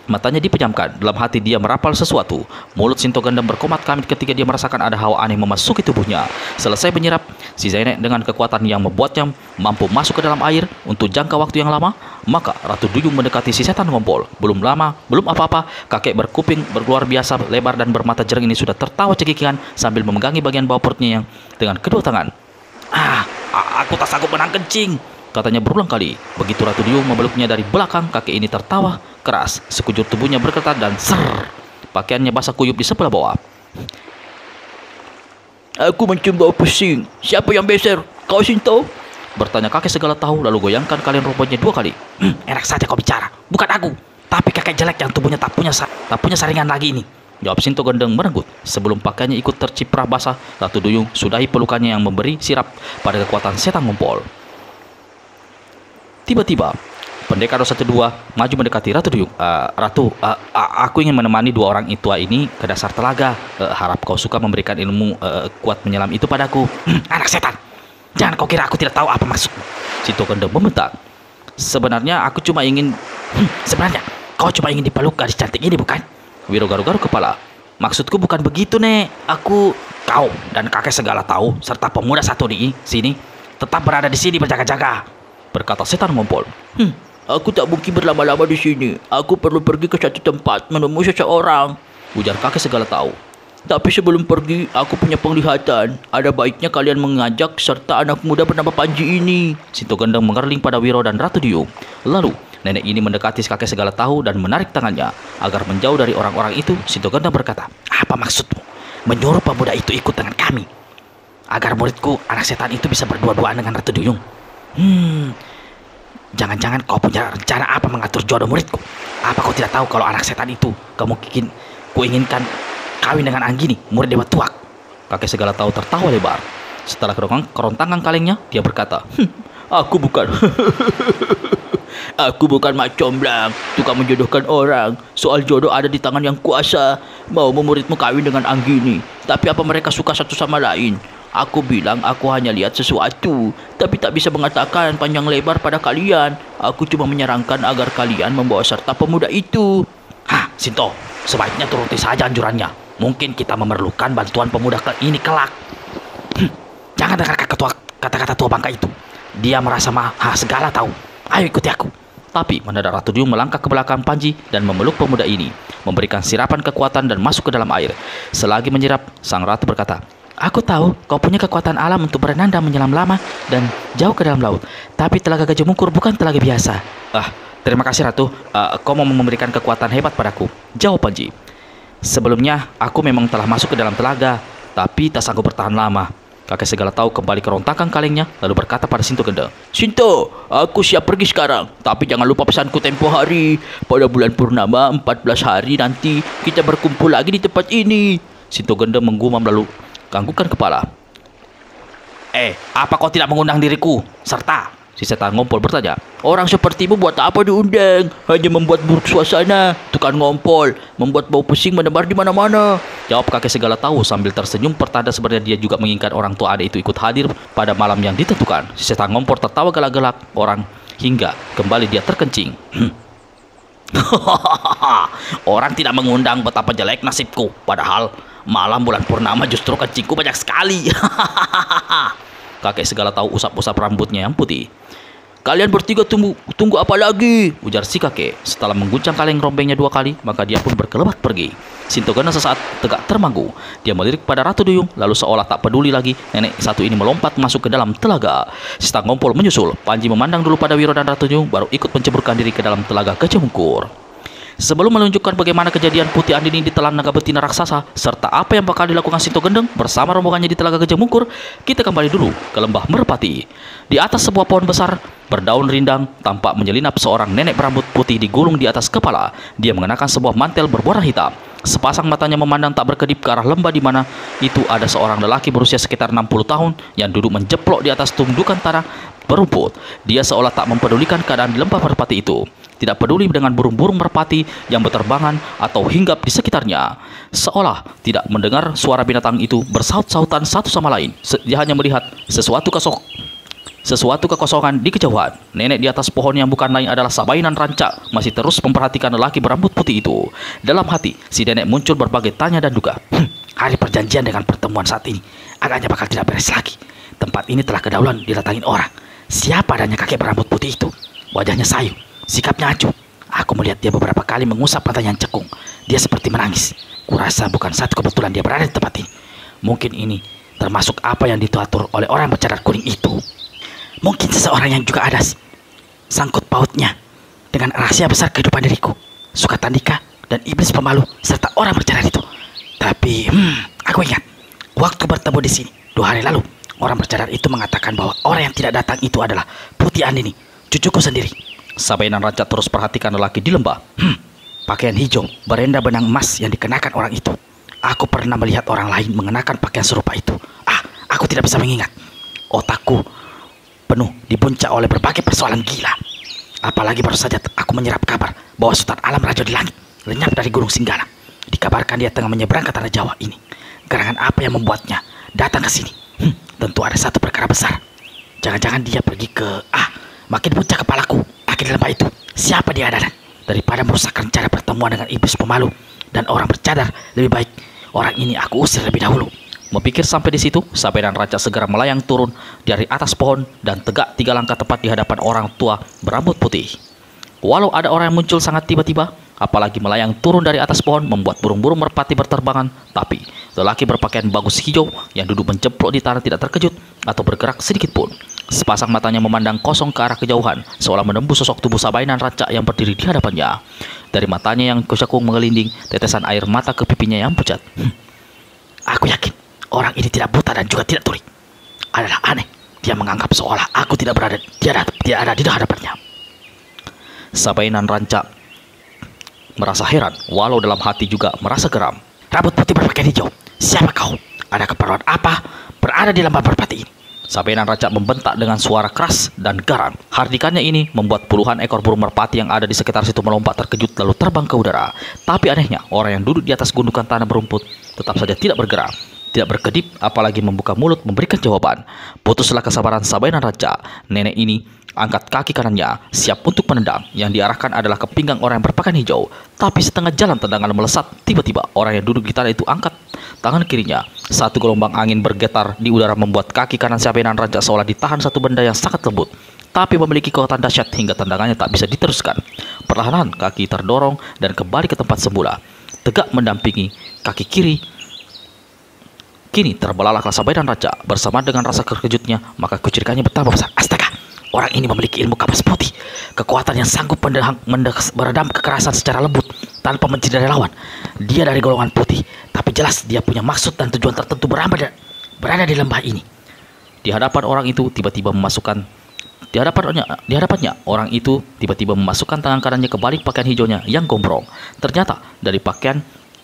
Matanya dipejamkan, dalam hati dia merapal sesuatu. Mulut Sinto Gendeng berkomat kamit ketika dia merasakan ada hawa aneh memasuki tubuhnya. Selesai menyerap, si Zenek dengan kekuatan yang membuatnya mampu masuk ke dalam air untuk jangka waktu yang lama, maka Ratu Duyung mendekati si setan ngompol. Belum apa-apa, kakek berkuping berluar biasa lebar dan bermata jereng ini sudah tertawa cekikikan sambil memegangi bagian bawah perutnya yang dengan kedua tangan. Aku tak sanggup menahan kencing, katanya berulang kali. Begitu Ratu Duyung memeluknya dari belakang, kakek ini tertawa keras. Sekujur tubuhnya bergetar dan pakaiannya basah kuyup di sebelah bawah. Aku mencium bau pusing. Siapa yang beser? Kau Sinto? Bertanya kakek segala tahu, lalu goyangkan kalian robotnya 2 kali. Enak saja kau bicara. Bukan aku, tapi kakek jelek yang tubuhnya tak punya saringan lagi ini, jawab Sinto Gendeng merenggut. Sebelum pakaiannya ikut terciprah basah, Ratu Duyung sudahi pelukannya yang memberi sirap pada kekuatan setan ngompol. Tiba-tiba, pendekar 1-2 maju mendekati Ratu Duyung. Ratu, aku ingin menemani 2 orang tua ini ke dasar telaga. Harap kau suka memberikan ilmu kuat menyelam itu padaku. Anak setan, jangan kau kira aku tidak tahu apa maksudmu. Sinto Gendeng membentak. Sebenarnya kau cuma ingin dipeluk gadis cantik ini, bukan? Wiro garuk-garuk kepala. Maksudku bukan begitu, Nek. Kau dan kakek segala tahu serta pemuda satu di sini tetap berada di sini berjaga-jaga, berkata setan ngompol. Aku tak mungkin berlama-lama di sini. Aku perlu pergi ke satu tempat menemui seseorang, ujar kakek segala tahu. Tapi sebelum pergi, aku punya penglihatan. Ada baiknya kalian mengajak serta anak muda bernama Panji ini. Sinto Gendeng mengerling pada Wiro dan Ratu Duyung. Lalu, nenek ini mendekati kakek segala tahu dan menarik tangannya. Agar menjauh dari orang-orang itu, Sinto Gendeng berkata, apa maksudmu? Menyuruh pemuda itu ikut dengan kami? Agar muridku, anak setan itu bisa berdua-duaan dengan Ratu Duyung? Jangan-jangan kau punya rencana apa mengatur jodoh muridku? Apa kau tidak tahu kalau anak setan itu kuinginkan kawin dengan Anggini, murid Dewa Tuak? Kakek segala tahu tertawa lebar. Setelah kerontangan kalengnya, dia berkata, Aku bukan mak comblang, tukang menjodohkan orang. Soal jodoh ada di tangan yang kuasa. Mau muridmu kawin dengan Anggini, tapi apa mereka suka satu sama lain? Aku bilang aku hanya lihat sesuatu, tapi tak bisa mengatakan panjang lebar pada kalian. Aku cuma menyarankan agar kalian membawa serta pemuda itu. Sinto, sebaiknya turuti saja anjurannya. Mungkin kita memerlukan bantuan pemuda ini kelak. Jangan dengar kata-kata tua bangka itu. Dia merasa segala tahu. Ayo ikuti aku. Tapi mendadak Ratu Duyung melangkah ke belakang Panji dan memeluk pemuda ini, memberikan sirapan kekuatan dan masuk ke dalam air. Selagi menyirap, sang ratu berkata, aku tahu kau punya kekuatan alam untuk berenang dan menyelam lama dan jauh ke dalam laut. Tapi telaga Gajah Mungkur bukan telaga biasa. Terima kasih Ratu. Kau mau memberikan kekuatan hebat padaku, jawab Panji. Sebelumnya, aku memang telah masuk ke dalam telaga, tapi tak sanggup bertahan lama. Kakek segala tahu kembali kerontakan kalengnya, lalu berkata pada Sinto Gendeng, Sinto, aku siap pergi sekarang. Tapi jangan lupa pesanku tempo hari. Pada bulan purnama 14 hari nanti kita berkumpul lagi di tempat ini. Sinto Gendeng menggumam lalu ganggukan kepala. Apa kau tidak mengundang diriku? Serta si setan ngompol bertanya, orang sepertimu buat apa diundang? Hanya membuat buruk suasana. Tukang ngompol, membuat bau pusing menebar di mana-mana, jawab kakek segala tahu sambil tersenyum pertanda sebenarnya dia juga menginginkan orang tua ada itu ikut hadir pada malam yang ditentukan. Si setan ngompol tertawa gelak-gelak orang hingga kembali dia terkencing. Orang tidak mengundang, betapa jelek nasibku. Padahal malam bulan purnama justru kencingku banyak sekali. Kakek segala tahu usap-usap rambutnya yang putih. Kalian bertiga tunggu apa lagi? Ujar si kakek. Setelah mengguncang kaleng rombengnya 2 kali, maka dia pun berkelebat pergi. Sinto Gendeng sesaat tegak termangu. Dia melirik pada Ratu Duyung, lalu seolah tak peduli lagi, nenek satu ini melompat masuk ke dalam telaga. Si setan ngompol menyusul. Panji memandang dulu pada Wiro dan Ratu Duyung, baru ikut menceburkan diri ke dalam telaga Gajah Mungkur. Sebelum menunjukkan bagaimana kejadian Putih Andini ditelan naga betina raksasa, serta apa yang bakal dilakukan Sinto Gendeng bersama rombongannya di telaga Gajah Mungkur, kita kembali dulu ke lembah Merpati. Di atas sebuah pohon besar berdaun rindang, tampak menyelinap seorang nenek berambut putih digulung di atas kepala. Dia mengenakan sebuah mantel berwarna hitam. Sepasang matanya memandang tak berkedip ke arah lembah di mana itu ada seorang lelaki berusia sekitar 60 tahun yang duduk menjeplok di atas tumbukan tanah berumput. Dia seolah tak mempedulikan keadaan di lembah Merpati itu. Tidak peduli dengan burung-burung merpati yang berterbangan atau hinggap di sekitarnya. Seolah tidak mendengar suara binatang itu bersaut-sautan satu sama lain. Dia hanya melihat sesuatu kekosongan di kejauhan. Nenek di atas pohon yang bukan lain adalah Sabainan Ranca masih terus memperhatikan lelaki berambut putih itu. Dalam hati, si nenek muncul berbagai tanya dan duga. Hari perjanjian dengan pertemuan saat ini agaknya bakal tidak beres lagi. Tempat ini telah kedaulan didatangin orang. Siapa adanya kakek berambut putih itu? Wajahnya sayu, sikapnya acuh. Aku melihat dia beberapa kali mengusap matanya yang cekung. Dia seperti menangis. Kurasa bukan satu kebetulan dia berada di tempat ini. Mungkin ini termasuk apa yang diatur oleh orang bercadar kuning itu. Mungkin seseorang yang juga ada sangkut pautnya dengan rahasia besar kehidupan diriku, Sukatandika, dan iblis pemalu serta orang bercadar itu. Tapi, aku ingat waktu bertemu di sini 2 hari lalu, orang bercadar itu mengatakan bahwa orang yang tidak datang itu adalah Putih Andini, cucuku sendiri. Sabainan Ranca terus perhatikan lelaki di lembah. Pakaian hijau berenda benang emas yang dikenakan orang itu. Aku pernah melihat orang lain mengenakan pakaian serupa itu. Aku tidak bisa mengingat. Otakku penuh dibuncah oleh berbagai persoalan gila. Apalagi baru saja aku menyerap kabar bahwa Sultan Alam Raja di langit lenyap dari Gunung Singgala. Dikabarkan dia tengah menyeberang ke tanah Jawa ini. Gerangan apa yang membuatnya datang ke sini? Tentu ada satu perkara besar. Jangan-jangan dia pergi ke... makin buncah kepalaku. Akhir lembah itu, siapa dia adalah? Daripada merusak rencana pertemuan dengan iblis pemalu dan orang bercadar, lebih baik orang ini aku usir lebih dahulu. Memikir sampai di situ, Sabainan Ranca segera melayang turun dari atas pohon dan tegak 3 langkah tepat di hadapan orang tua berambut putih. Walau ada orang yang muncul sangat tiba-tiba, apalagi melayang turun dari atas pohon membuat burung-burung merpati berterbangan, tapi lelaki berpakaian bagus hijau yang duduk menceplok di tanah tidak terkejut atau bergerak sedikit pun. Sepasang matanya memandang kosong ke arah kejauhan, seolah menembus sosok tubuh Sabainan Ranca yang berdiri di hadapannya. Dari matanya yang cekung mengelinding, tetesan air mata ke pipinya yang pucat. Aku yakin orang ini tidak buta dan juga tidak tuli. Adalah aneh, dia menganggap seolah aku tidak ada di hadapannya. Sabainan Ranca merasa heran, walau dalam hati juga merasa geram. Rambut putih berpakaian hijau, siapa kau? Ada keperluan apa berada di lembah merpati ini? Sabainan Ranca membentak dengan suara keras dan garang. Hardikannya ini membuat puluhan ekor burung merpati yang ada di sekitar situ melompat terkejut lalu terbang ke udara. Tapi anehnya, orang yang duduk di atas gundukan tanah berumput tetap saja tidak bergerak, tidak berkedip, apalagi membuka mulut memberikan jawaban. Putuslah kesabaran Sabainan Ranca. Nenek ini angkat kaki kanannya, siap untuk menendang. Yang diarahkan adalah ke pinggang orang yang berpakaian hijau. Tapi setengah jalan tendangan melesat. Tiba-tiba orang yang duduk di tanah itu angkat tangan kirinya. Satu gelombang angin bergetar di udara membuat kaki kanan Sabainan Ranca seolah ditahan satu benda yang sangat lembut, tapi memiliki kekuatan dahsyat hingga tendangannya tak bisa diteruskan. Perlahan kaki terdorong dan kembali ke tempat semula, tegak mendampingi kaki kiri. Kini terbelalaklah Sabainan Ranca. Bersama dengan rasa terkejutnya, maka kucirikannya bertambah besar. Astaga! Orang ini memiliki ilmu kapas putih, kekuatan yang sanggup meredam kekerasan secara lembut tanpa mencederai lawan. Dia dari golongan putih, tapi jelas dia punya maksud dan tujuan tertentu berada di lembah ini. Di hadapan orang itu tiba-tiba memasukkan di hadapannya orang itu tiba-tiba memasukkan tangan kanannya ke balik pakaian hijaunya yang gombrong. Ternyata dari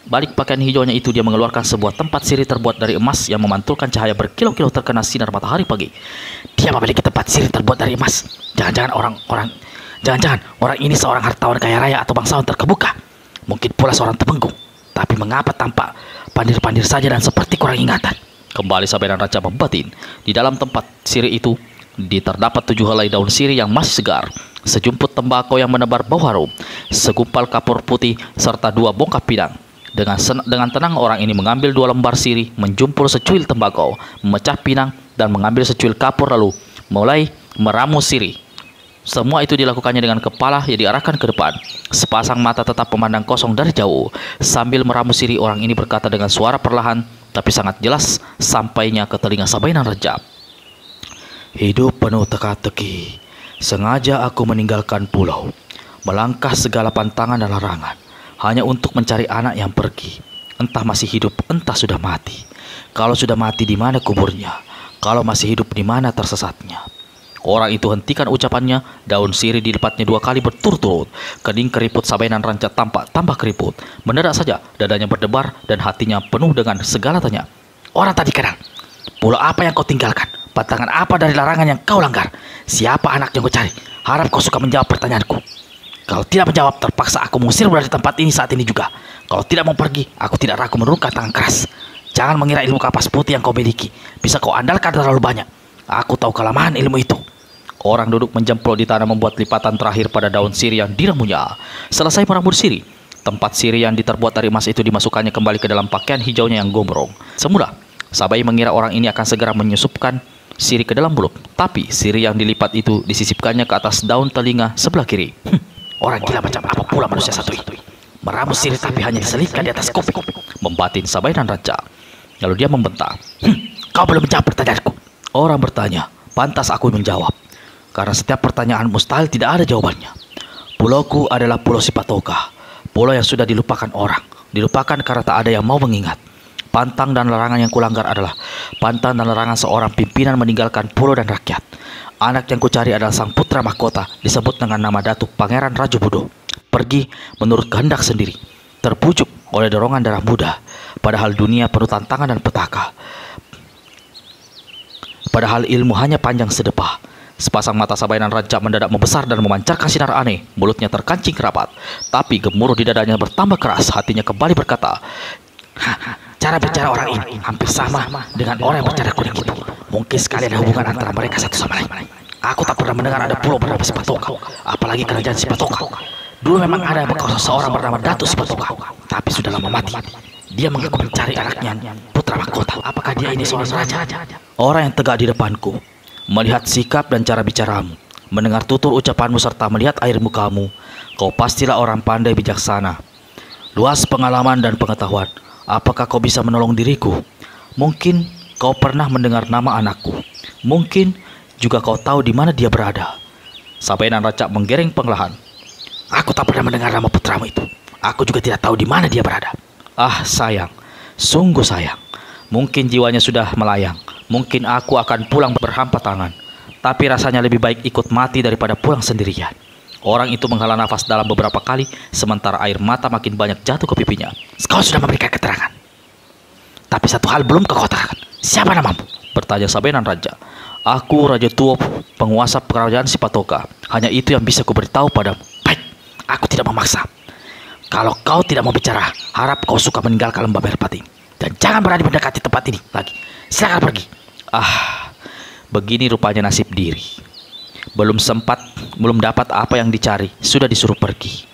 balik pakaian hijaunya itu dia mengeluarkan sebuah tempat sirih terbuat dari emas yang memantulkan cahaya berkilau-kilau terkena sinar matahari pagi. Dia memiliki tempat sirih terbuat dari emas. Jangan-jangan orang ini seorang hartawan kaya raya atau bangsawan terkemuka. Mungkin pula seorang temenggung. Tapi mengapa tampak pandir-pandir saja dan seperti kurang ingatan? Kembali Sabainan Ranca membatin. Di dalam tempat sirih itu terdapat 7 helai daun sirih yang masih segar, sejumput tembakau yang menebar bau harum, segumpal kapur putih serta 2 bongkah pinang. Dengan tenang orang ini mengambil 2 lembar sirih, menjumpul secuil tembakau, memecah pinang, dan mengambil secuil kapur lalu mulai meramu sirih. Semua itu dilakukannya dengan kepala yang diarahkan ke depan. Sepasang mata tetap memandang kosong dari jauh. Sambil meramu sirih, orang ini berkata dengan suara perlahan tapi sangat jelas sampainya ke telinga Sabainan Ranca. Hidup penuh teka-teki. Sengaja aku meninggalkan pulau, melangkah segala pantangan dan larangan, hanya untuk mencari anak yang pergi. Entah masih hidup, entah sudah mati. Kalau sudah mati, di mana kuburnya? Kalau masih hidup, di mana tersesatnya? Orang itu hentikan ucapannya. Daun sirih dilipatnya 2 kali berturut-turut. Kening keriput Sabainan Ranca tampak tambah keriput. Mendadak saja dadanya berdebar dan hatinya penuh dengan segala tanya. Orang tadi kenal? Pulau apa yang kau tinggalkan? Pantangan apa dari larangan yang kau langgar? Siapa anak yang kau cari? Harap kau suka menjawab pertanyaanku. Kalau tidak menjawab, terpaksa aku mengusir dari tempat ini saat ini juga. Kalau tidak mau pergi, aku tidak ragu menurunkan tangan keras. Jangan mengira ilmu kapas putih yang kau miliki bisa kau andalkan terlalu banyak. Aku tahu kelemahan ilmu itu. Orang duduk menjemplok di tanah membuat lipatan terakhir pada daun sirih yang diramunya. Selesai merambut sirih, tempat sirih yang terbuat dari emas itu dimasukkannya kembali ke dalam pakaian hijaunya yang gombrong. Semula, Sabai mengira orang ini akan segera menyusupkan sirih ke dalam mulut. Tapi sirih yang dilipat itu disisipkannya ke atas daun telinga sebelah kiri. Orang gila macam apa pula manusia satu itu? Meramu sirih tapi hanya diselipkan di atas kuping. Membatin Sabai dan Raja. Lalu dia membentak. Kau belum menjawab pertanyaanku. Orang bertanya, pantas aku menjawab. Karena setiap pertanyaan mustahil tidak ada jawabannya. Pulauku adalah Pulau Sipatoka. Pulau yang sudah dilupakan orang. Dilupakan karena tak ada yang mau mengingat. Pantang dan larangan yang kulanggar adalah pantang dan larangan seorang pimpinan meninggalkan pulau dan rakyat. Anak yang kucari adalah sang putra mahkota, disebut dengan nama Datuk Pangeran Rajo Budo. Pergi menurut kehendak sendiri, terbujuk oleh dorongan darah muda. Padahal dunia penuh tantangan dan petaka. Padahal ilmu hanya panjang sedepah. Sepasang mata Sabai dan Raja mendadak membesar dan memancarkan sinar aneh. Mulutnya terkancing rapat, tapi gemuruh di dadanya bertambah keras. Hatinya kembali berkata, Cara bicara orang ini hampir sama dengan orang yang bercara kuning itu. Mungkin sekali ada hubungan antara mereka satu sama lain. Aku tak pernah mendengar ada pulau bernama Sipatoka, apalagi kerajaan Sipatoka. Dulu memang ada bekas seorang bernama Datuk Sipatoka, tapi sudah lama mati. Dia mengaku mencari anaknya, putra mahkota. Apakah dia ini seorang raja? orang yang tegak di depanku, melihat sikap dan cara bicaramu, mendengar tutur ucapanmu serta melihat air mukamu, kau pastilah orang pandai bijaksana. Luas pengalaman dan pengetahuan. Apakah kau bisa menolong diriku? Mungkin kau pernah mendengar nama anakku. Mungkin juga kau tahu di mana dia berada. Sabai dan Raja menggereng pengelahan. Aku tak pernah mendengar nama putramu itu. Aku juga tidak tahu di mana dia berada. Ah sayang, sungguh sayang. Mungkin jiwanya sudah melayang. Mungkin aku akan pulang berhampa tangan. Tapi rasanya lebih baik ikut mati daripada pulang sendirian. Orang itu menghela nafas dalam beberapa kali, sementara air mata makin banyak jatuh ke pipinya. Kau sudah memberikan keterangan. Tapi satu hal belum kau katakan. Siapa namamu? Bertanya Sabai dan Raja. Aku Raja Tua, penguasa kerajaan Sipatoka. Hanya itu yang bisa kuberitahu padamu. Baik, aku tidak memaksa. Kalau kau tidak mau bicara, harap kau suka meninggalkan lembah Merpati. Dan jangan berani mendekati tempat ini lagi. Silakan pergi. Begini rupanya nasib diri. Belum dapat apa yang dicari, sudah disuruh pergi.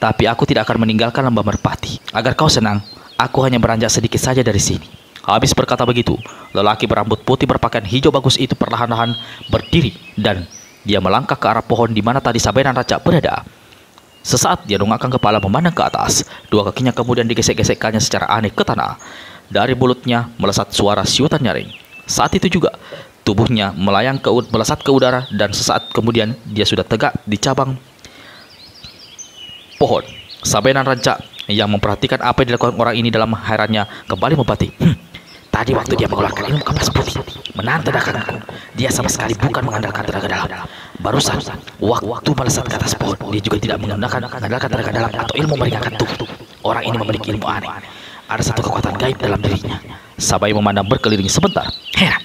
Tapi aku tidak akan meninggalkan lembah Merpati. Agar kau senang, aku hanya beranjak sedikit saja dari sini. Habis berkata begitu, lelaki berambut putih berpakaian hijau bagus itu perlahan-lahan berdiri dan dia melangkah ke arah pohon di mana tadi Sabai dan Raja berada. Sesaat dia dongakkan kepala memandang ke atas. Dua kakinya kemudian digesek-gesekkannya secara aneh ke tanah. Dari mulutnya melesat suara siutan nyaring. Saat itu juga tubuhnya melesat ke udara dan sesaat kemudian dia sudah tegak di cabang pohon. Sabai dan Raja yang memperhatikan apa yang dilakukan orang ini dalam herannya kembali membati. Tadi waktu dia mengeluarkan ilmu kapas putih, menahan tedakanku, dia sama sekali bukan mengandalkan tenaga dalam. Barusan, waktu melesat ke atas pohon, dia juga tidak mengandalkan tenaga dalam atau ilmu meringankan tubuh. Orang ini memiliki ilmu aneh. Ada satu kekuatan gaib dalam dirinya. Sabai memandang berkeliling sebentar. Heran,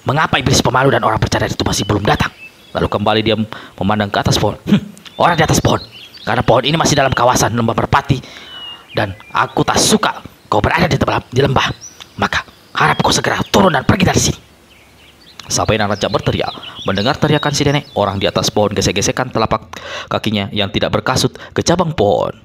mengapa iblis pemalu dan orang percaya itu masih belum datang? Lalu kembali dia memandang ke atas pohon. Orang di atas pohon. Karena pohon ini masih dalam kawasan lembah Merpati dan aku tak suka kau berada di lembah. Maka harap kau segera turun dan pergi dari sini. Sabai dan Raja berteriak. Mendengar teriakan si nenek, orang di atas pohon gesek-gesekkan telapak kakinya yang tidak berkasut ke cabang pohon.